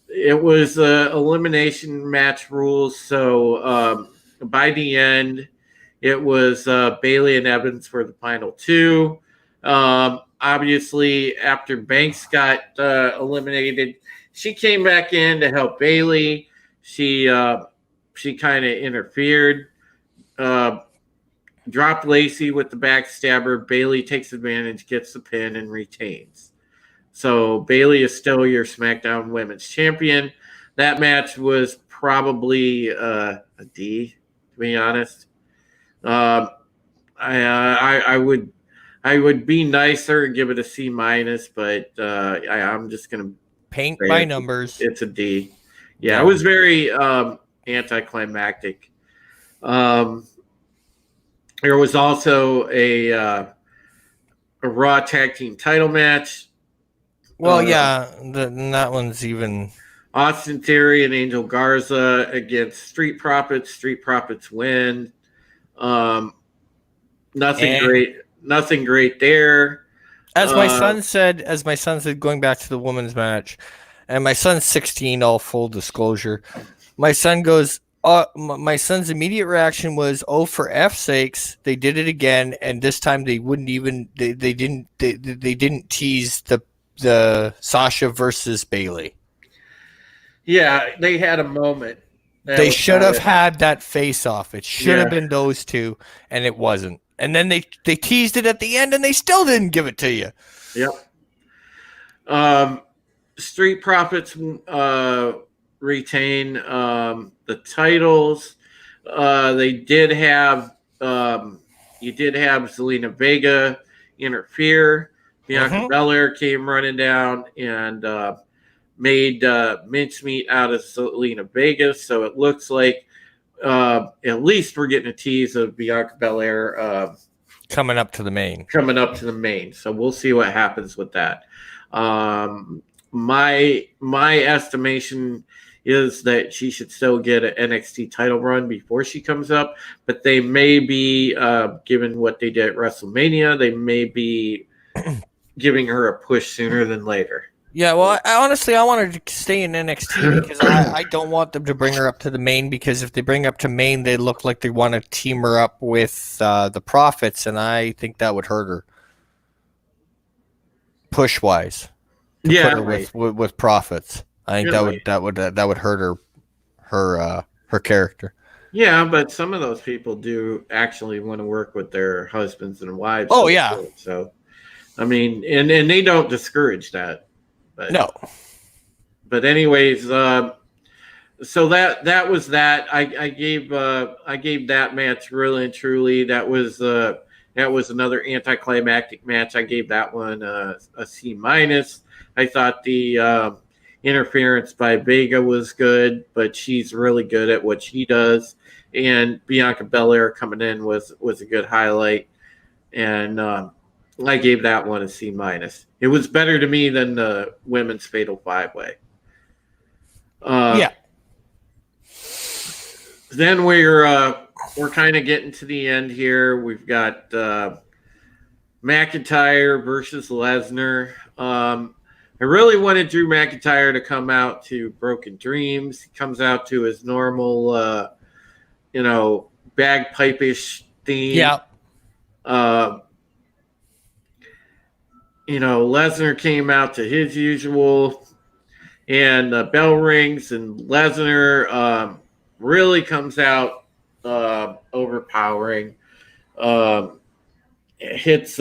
It was elimination match rules, so by the end, it was Bayley and Evans for the final two. Obviously, after Banks got eliminated, she came back in to help Bayley. She kind of interfered. Dropped Lacey with the backstabber. Bayley takes advantage, gets the pin, and retains. So Bayley is still your SmackDown Women's Champion. That match was probably a D, to be honest. I would be nicer and give it a C minus, but I'm just gonna paint by numbers. It's a D. Yeah, it was very anticlimactic. There was also a Raw Tag Team title match. Well, that one's even. Austin Theory and Angel Garza against Street Profits. Street Profits win. Nothing great there. As my son said, going back to the women's match, and my son's 16. All full disclosure, my son goes. My son's immediate reaction was, "Oh, for F's sakes, they did it again!" And this time they wouldn't even. They didn't tease the Sasha versus Bayley. Yeah, they had a moment. They should have had that face off. It should have been those two, and it wasn't. And then they teased it at the end, and they still didn't give it to you. Yep. Street Profits retain the titles. They did have you did have Zelina Vega interfere. Bianca Belair came running down and made mincemeat out of Zelina Vega. So it looks like at least we're getting a tease of Bianca Belair coming up to the main. So we'll see what happens with that. My estimation is that she should still get an NXT title run before she comes up, but they may be, given what they did at WrestleMania, they may be giving her a push sooner than later. Yeah, well, honestly, I want her to stay in NXT because I don't want them to bring her up to the main, because if they bring her up to main, they look like they want to team her up with the Profits, and I think that would hurt her push-wise. Put her with Profits. I think that would hurt her character. Yeah, but some of those people do actually want to work with their husbands and wives. Oh yeah. So, I mean, and they don't discourage that. But, no. But anyways, so that was that. I gave that match really and truly. That was another anticlimactic match. I gave that one a C-. I thought the interference by Vega was good, but she's really good at what she does. And Bianca Belair coming in was a good highlight. And I gave that one a C-. It was better to me than the women's Fatal 5-Way. Yeah. Then we're kind of getting to the end here. We've got McIntyre versus Lesnar. I really wanted Drew McIntyre to come out to Broken Dreams. He comes out to his normal, bagpipe-ish theme. Yeah. Lesnar came out to his usual, and the bell rings, and Lesnar really comes out overpowering. Hits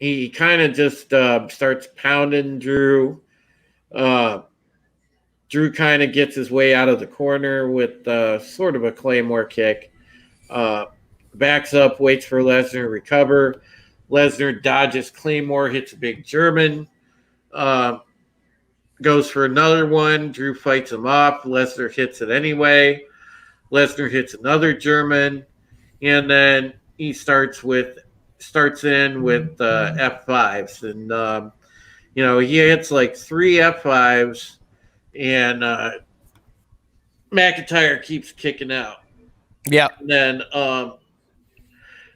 he kind of just starts pounding Drew. Drew kind of gets his way out of the corner with sort of a Claymore kick. Backs up, waits for Lesnar to recover. Lesnar dodges Claymore, hits a big German. Goes for another one. Drew fights him off. Lesnar hits it anyway. Lesnar hits another German. And then he starts in with F5s. And, he hits like 3 F5s. And McIntyre keeps kicking out. Yeah. And then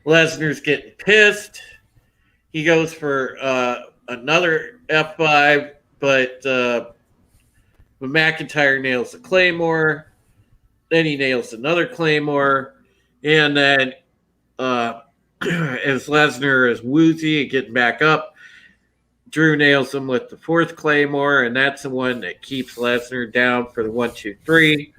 Lesnar's getting pissed. He goes for another F5, but McIntyre nails the Claymore. Then he nails another Claymore. And then as Lesnar is woozy and getting back up, Drew nails him with the 4th Claymore, and that's the one that keeps Lesnar down for the 1, 2, 3.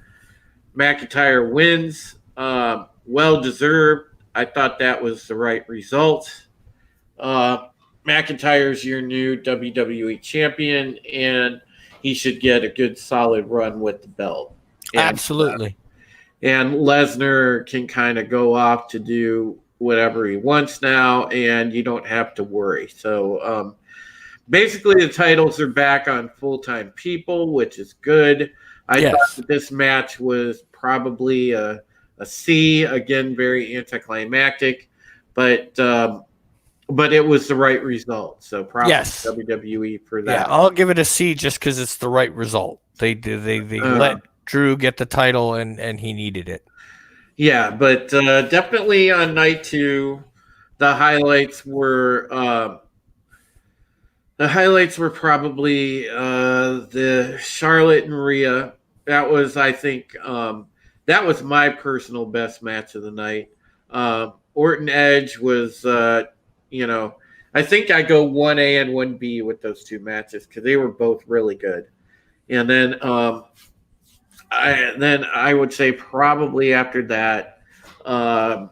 McIntyre wins. Well-deserved. I thought that was the right result. McIntyre's your new WWE champion, and he should get a good, solid run with the belt. And, absolutely. And Lesnar can kind of go off to do whatever he wants now, and you don't have to worry. So basically the titles are back on full-time people, which is good. I thought that this match was probably a C, again, very anticlimactic, but it was the right result. So probably WWE for that. Yeah, I'll give it a C just because it's the right result. They let Drew get the title and he needed it. Yeah, but definitely on night 2, the highlights were probably the Charlotte and Rhea. That was, I think, that was my personal best match of the night. Orton Edge was, I think I go 1A and 1B with those 2 matches because they were both really good. And then I would say probably after that, I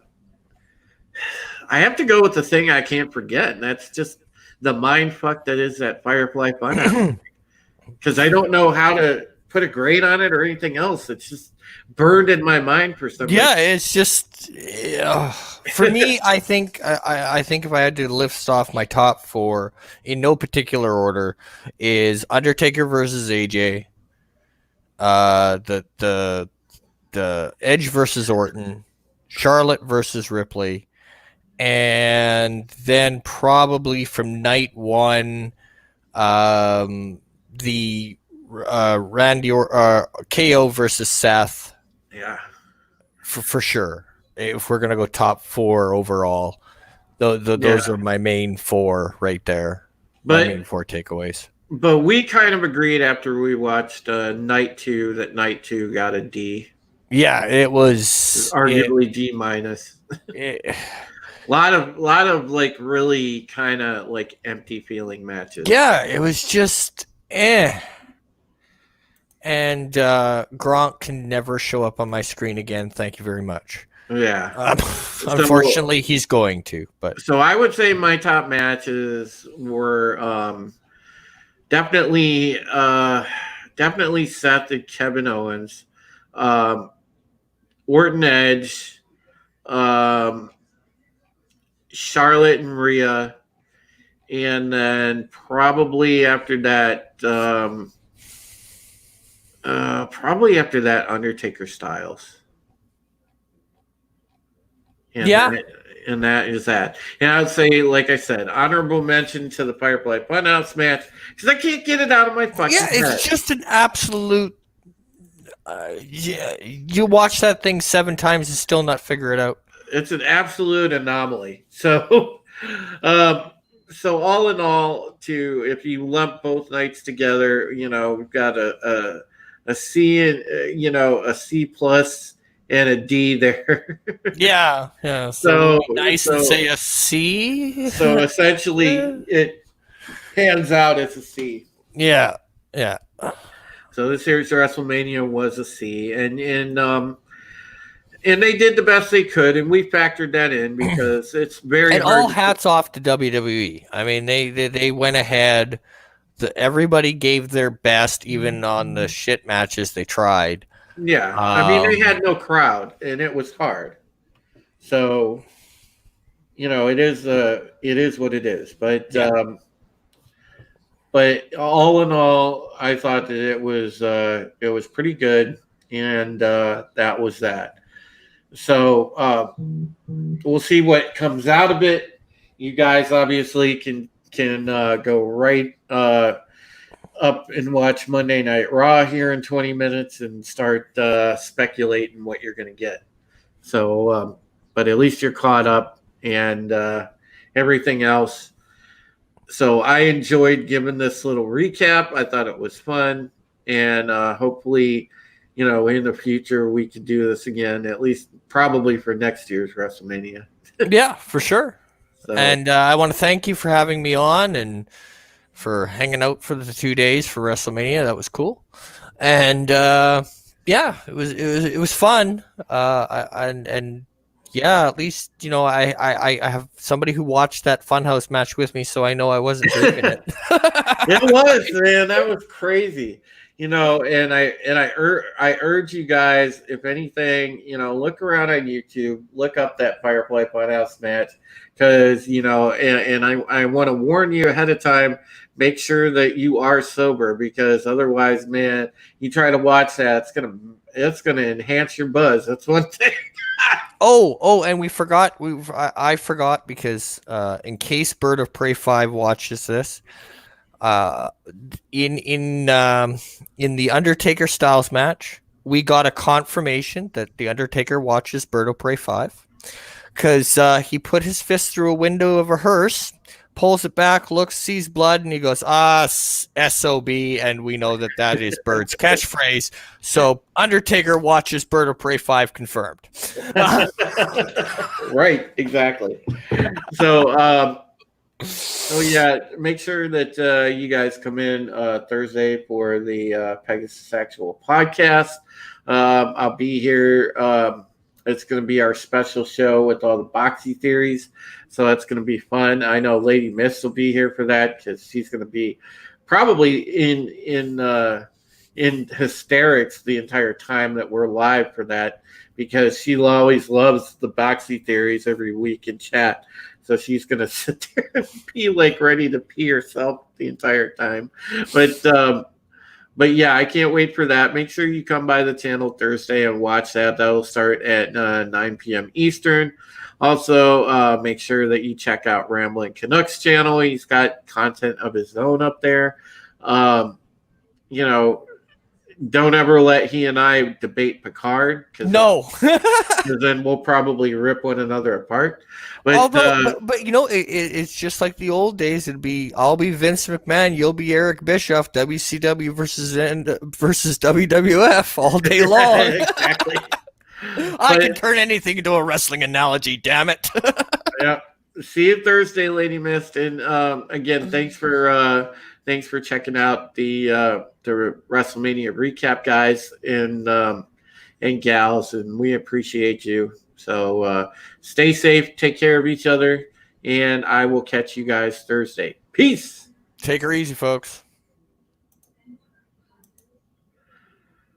have to go with the thing I can't forget, and that's just the mind fuck that is that Firefly Funhouse. because I don't know how to put a grade on it or anything else. It's just burned in my mind for some reason. Yeah, it's just for me. I think if I had to list off my top four in no particular order, is Undertaker versus AJ, the Edge versus Orton, Charlotte versus Ripley, and then probably from night one, the KO versus Seth. Yeah. For sure. If we're gonna go top four overall, those are my main four right there. My main But four takeaways. we kind of agreed after we watched night two that night two got a D. Yeah, it was Arguably D minus. it, lot of like really kind of like empty feeling matches. yeah, it was just And Gronk can never show up on my screen again. Thank you very much. Yeah. Unfortunately, he's going to. But so I would say my top matches were definitely Seth and Kevin Owens, Orton Edge, Charlotte and Rhea, and then probably after that Undertaker Styles. And that is that. And I would say, like I said, honorable mention to the Firefly Funhouse match because I can't get it out of my fucking head. It's just an absolute. You watch that thing 7 times and still not figure it out. It's an absolute anomaly. So, so all in all, if you lump both nights together, we've got a C and a C plus and a D there. Yeah. So nice to say a C. So essentially, it pans out as a C. Yeah. So this year's WrestleMania was a C, and they did the best they could, and we factored that in because it's very and hard. All hats off to WWE. I mean, they went ahead. Everybody gave their best, even on the shit matches they tried. Yeah, I mean they had no crowd, and it was hard. So, it is what it is. But but all in all, I thought that it was pretty good, and that was that. So we'll see what comes out of it. You guys obviously can go right up and watch Monday Night Raw here in 20 minutes and start speculating what you're going to get. So, but at least you're caught up and everything else. So I enjoyed giving this little recap. I thought it was fun, and hopefully, in the future we could do this again. At least probably for next year's WrestleMania. Yeah, for sure. So, and I want to thank you for having me on and for hanging out for the 2 days for WrestleMania. That was cool. And yeah, it was fun. And yeah, at least I have somebody who watched that Funhouse match with me, so I know I wasn't drinking it. It was, man. That was crazy. And I urge you guys, if anything, look around on YouTube, look up that Firefly Funhouse match, because and I want to warn you ahead of time. Make sure that you are sober, because otherwise, man, you try to watch that, it's gonna enhance your buzz. That's one thing. Oh, and I forgot because in case Bird of Prey 5 watches this, in the Undertaker Styles match, we got a confirmation that the Undertaker watches Bird of Prey 5 because he put his fist through a window of a hearse, pulls it back, looks, sees blood, and he goes, SOB, and we know that is Bird's catchphrase. So Undertaker watches Bird of Prey 5 confirmed. Right, exactly. So yeah, make sure that you guys come in Thursday for the Pegasus Actual podcast. I'll be here. It's going to be our special show with all the boxy theories. So that's going to be fun. I know Lady Miss will be here for that because she's going to be probably in hysterics the entire time that we're live for that, because she always loves the boxy theories every week in chat. So she's gonna sit there and be like ready to pee herself the entire time. But yeah, I can't wait for that. Make sure you come by the channel Thursday and watch that. That'll start at 9 p.m. Eastern. Also, make sure that you check out Ramblin Canuck's channel. He's got content of his own up there. You know, don't ever let he and I debate Picard, because No. then we'll probably rip one another apart. But Although, but you know, it's just like the old days. I'll be Vince McMahon, you'll be Eric Bischoff, WCW versus WWF all day long. exactly. I can turn anything into a wrestling analogy. Damn it! Yeah. See you Thursday, Lady Mist. And again, thanks for checking out the WrestleMania recap, guys and gals, and we appreciate you. So stay safe, take care of each other, and I will catch you guys Thursday. Peace. Take her easy, folks.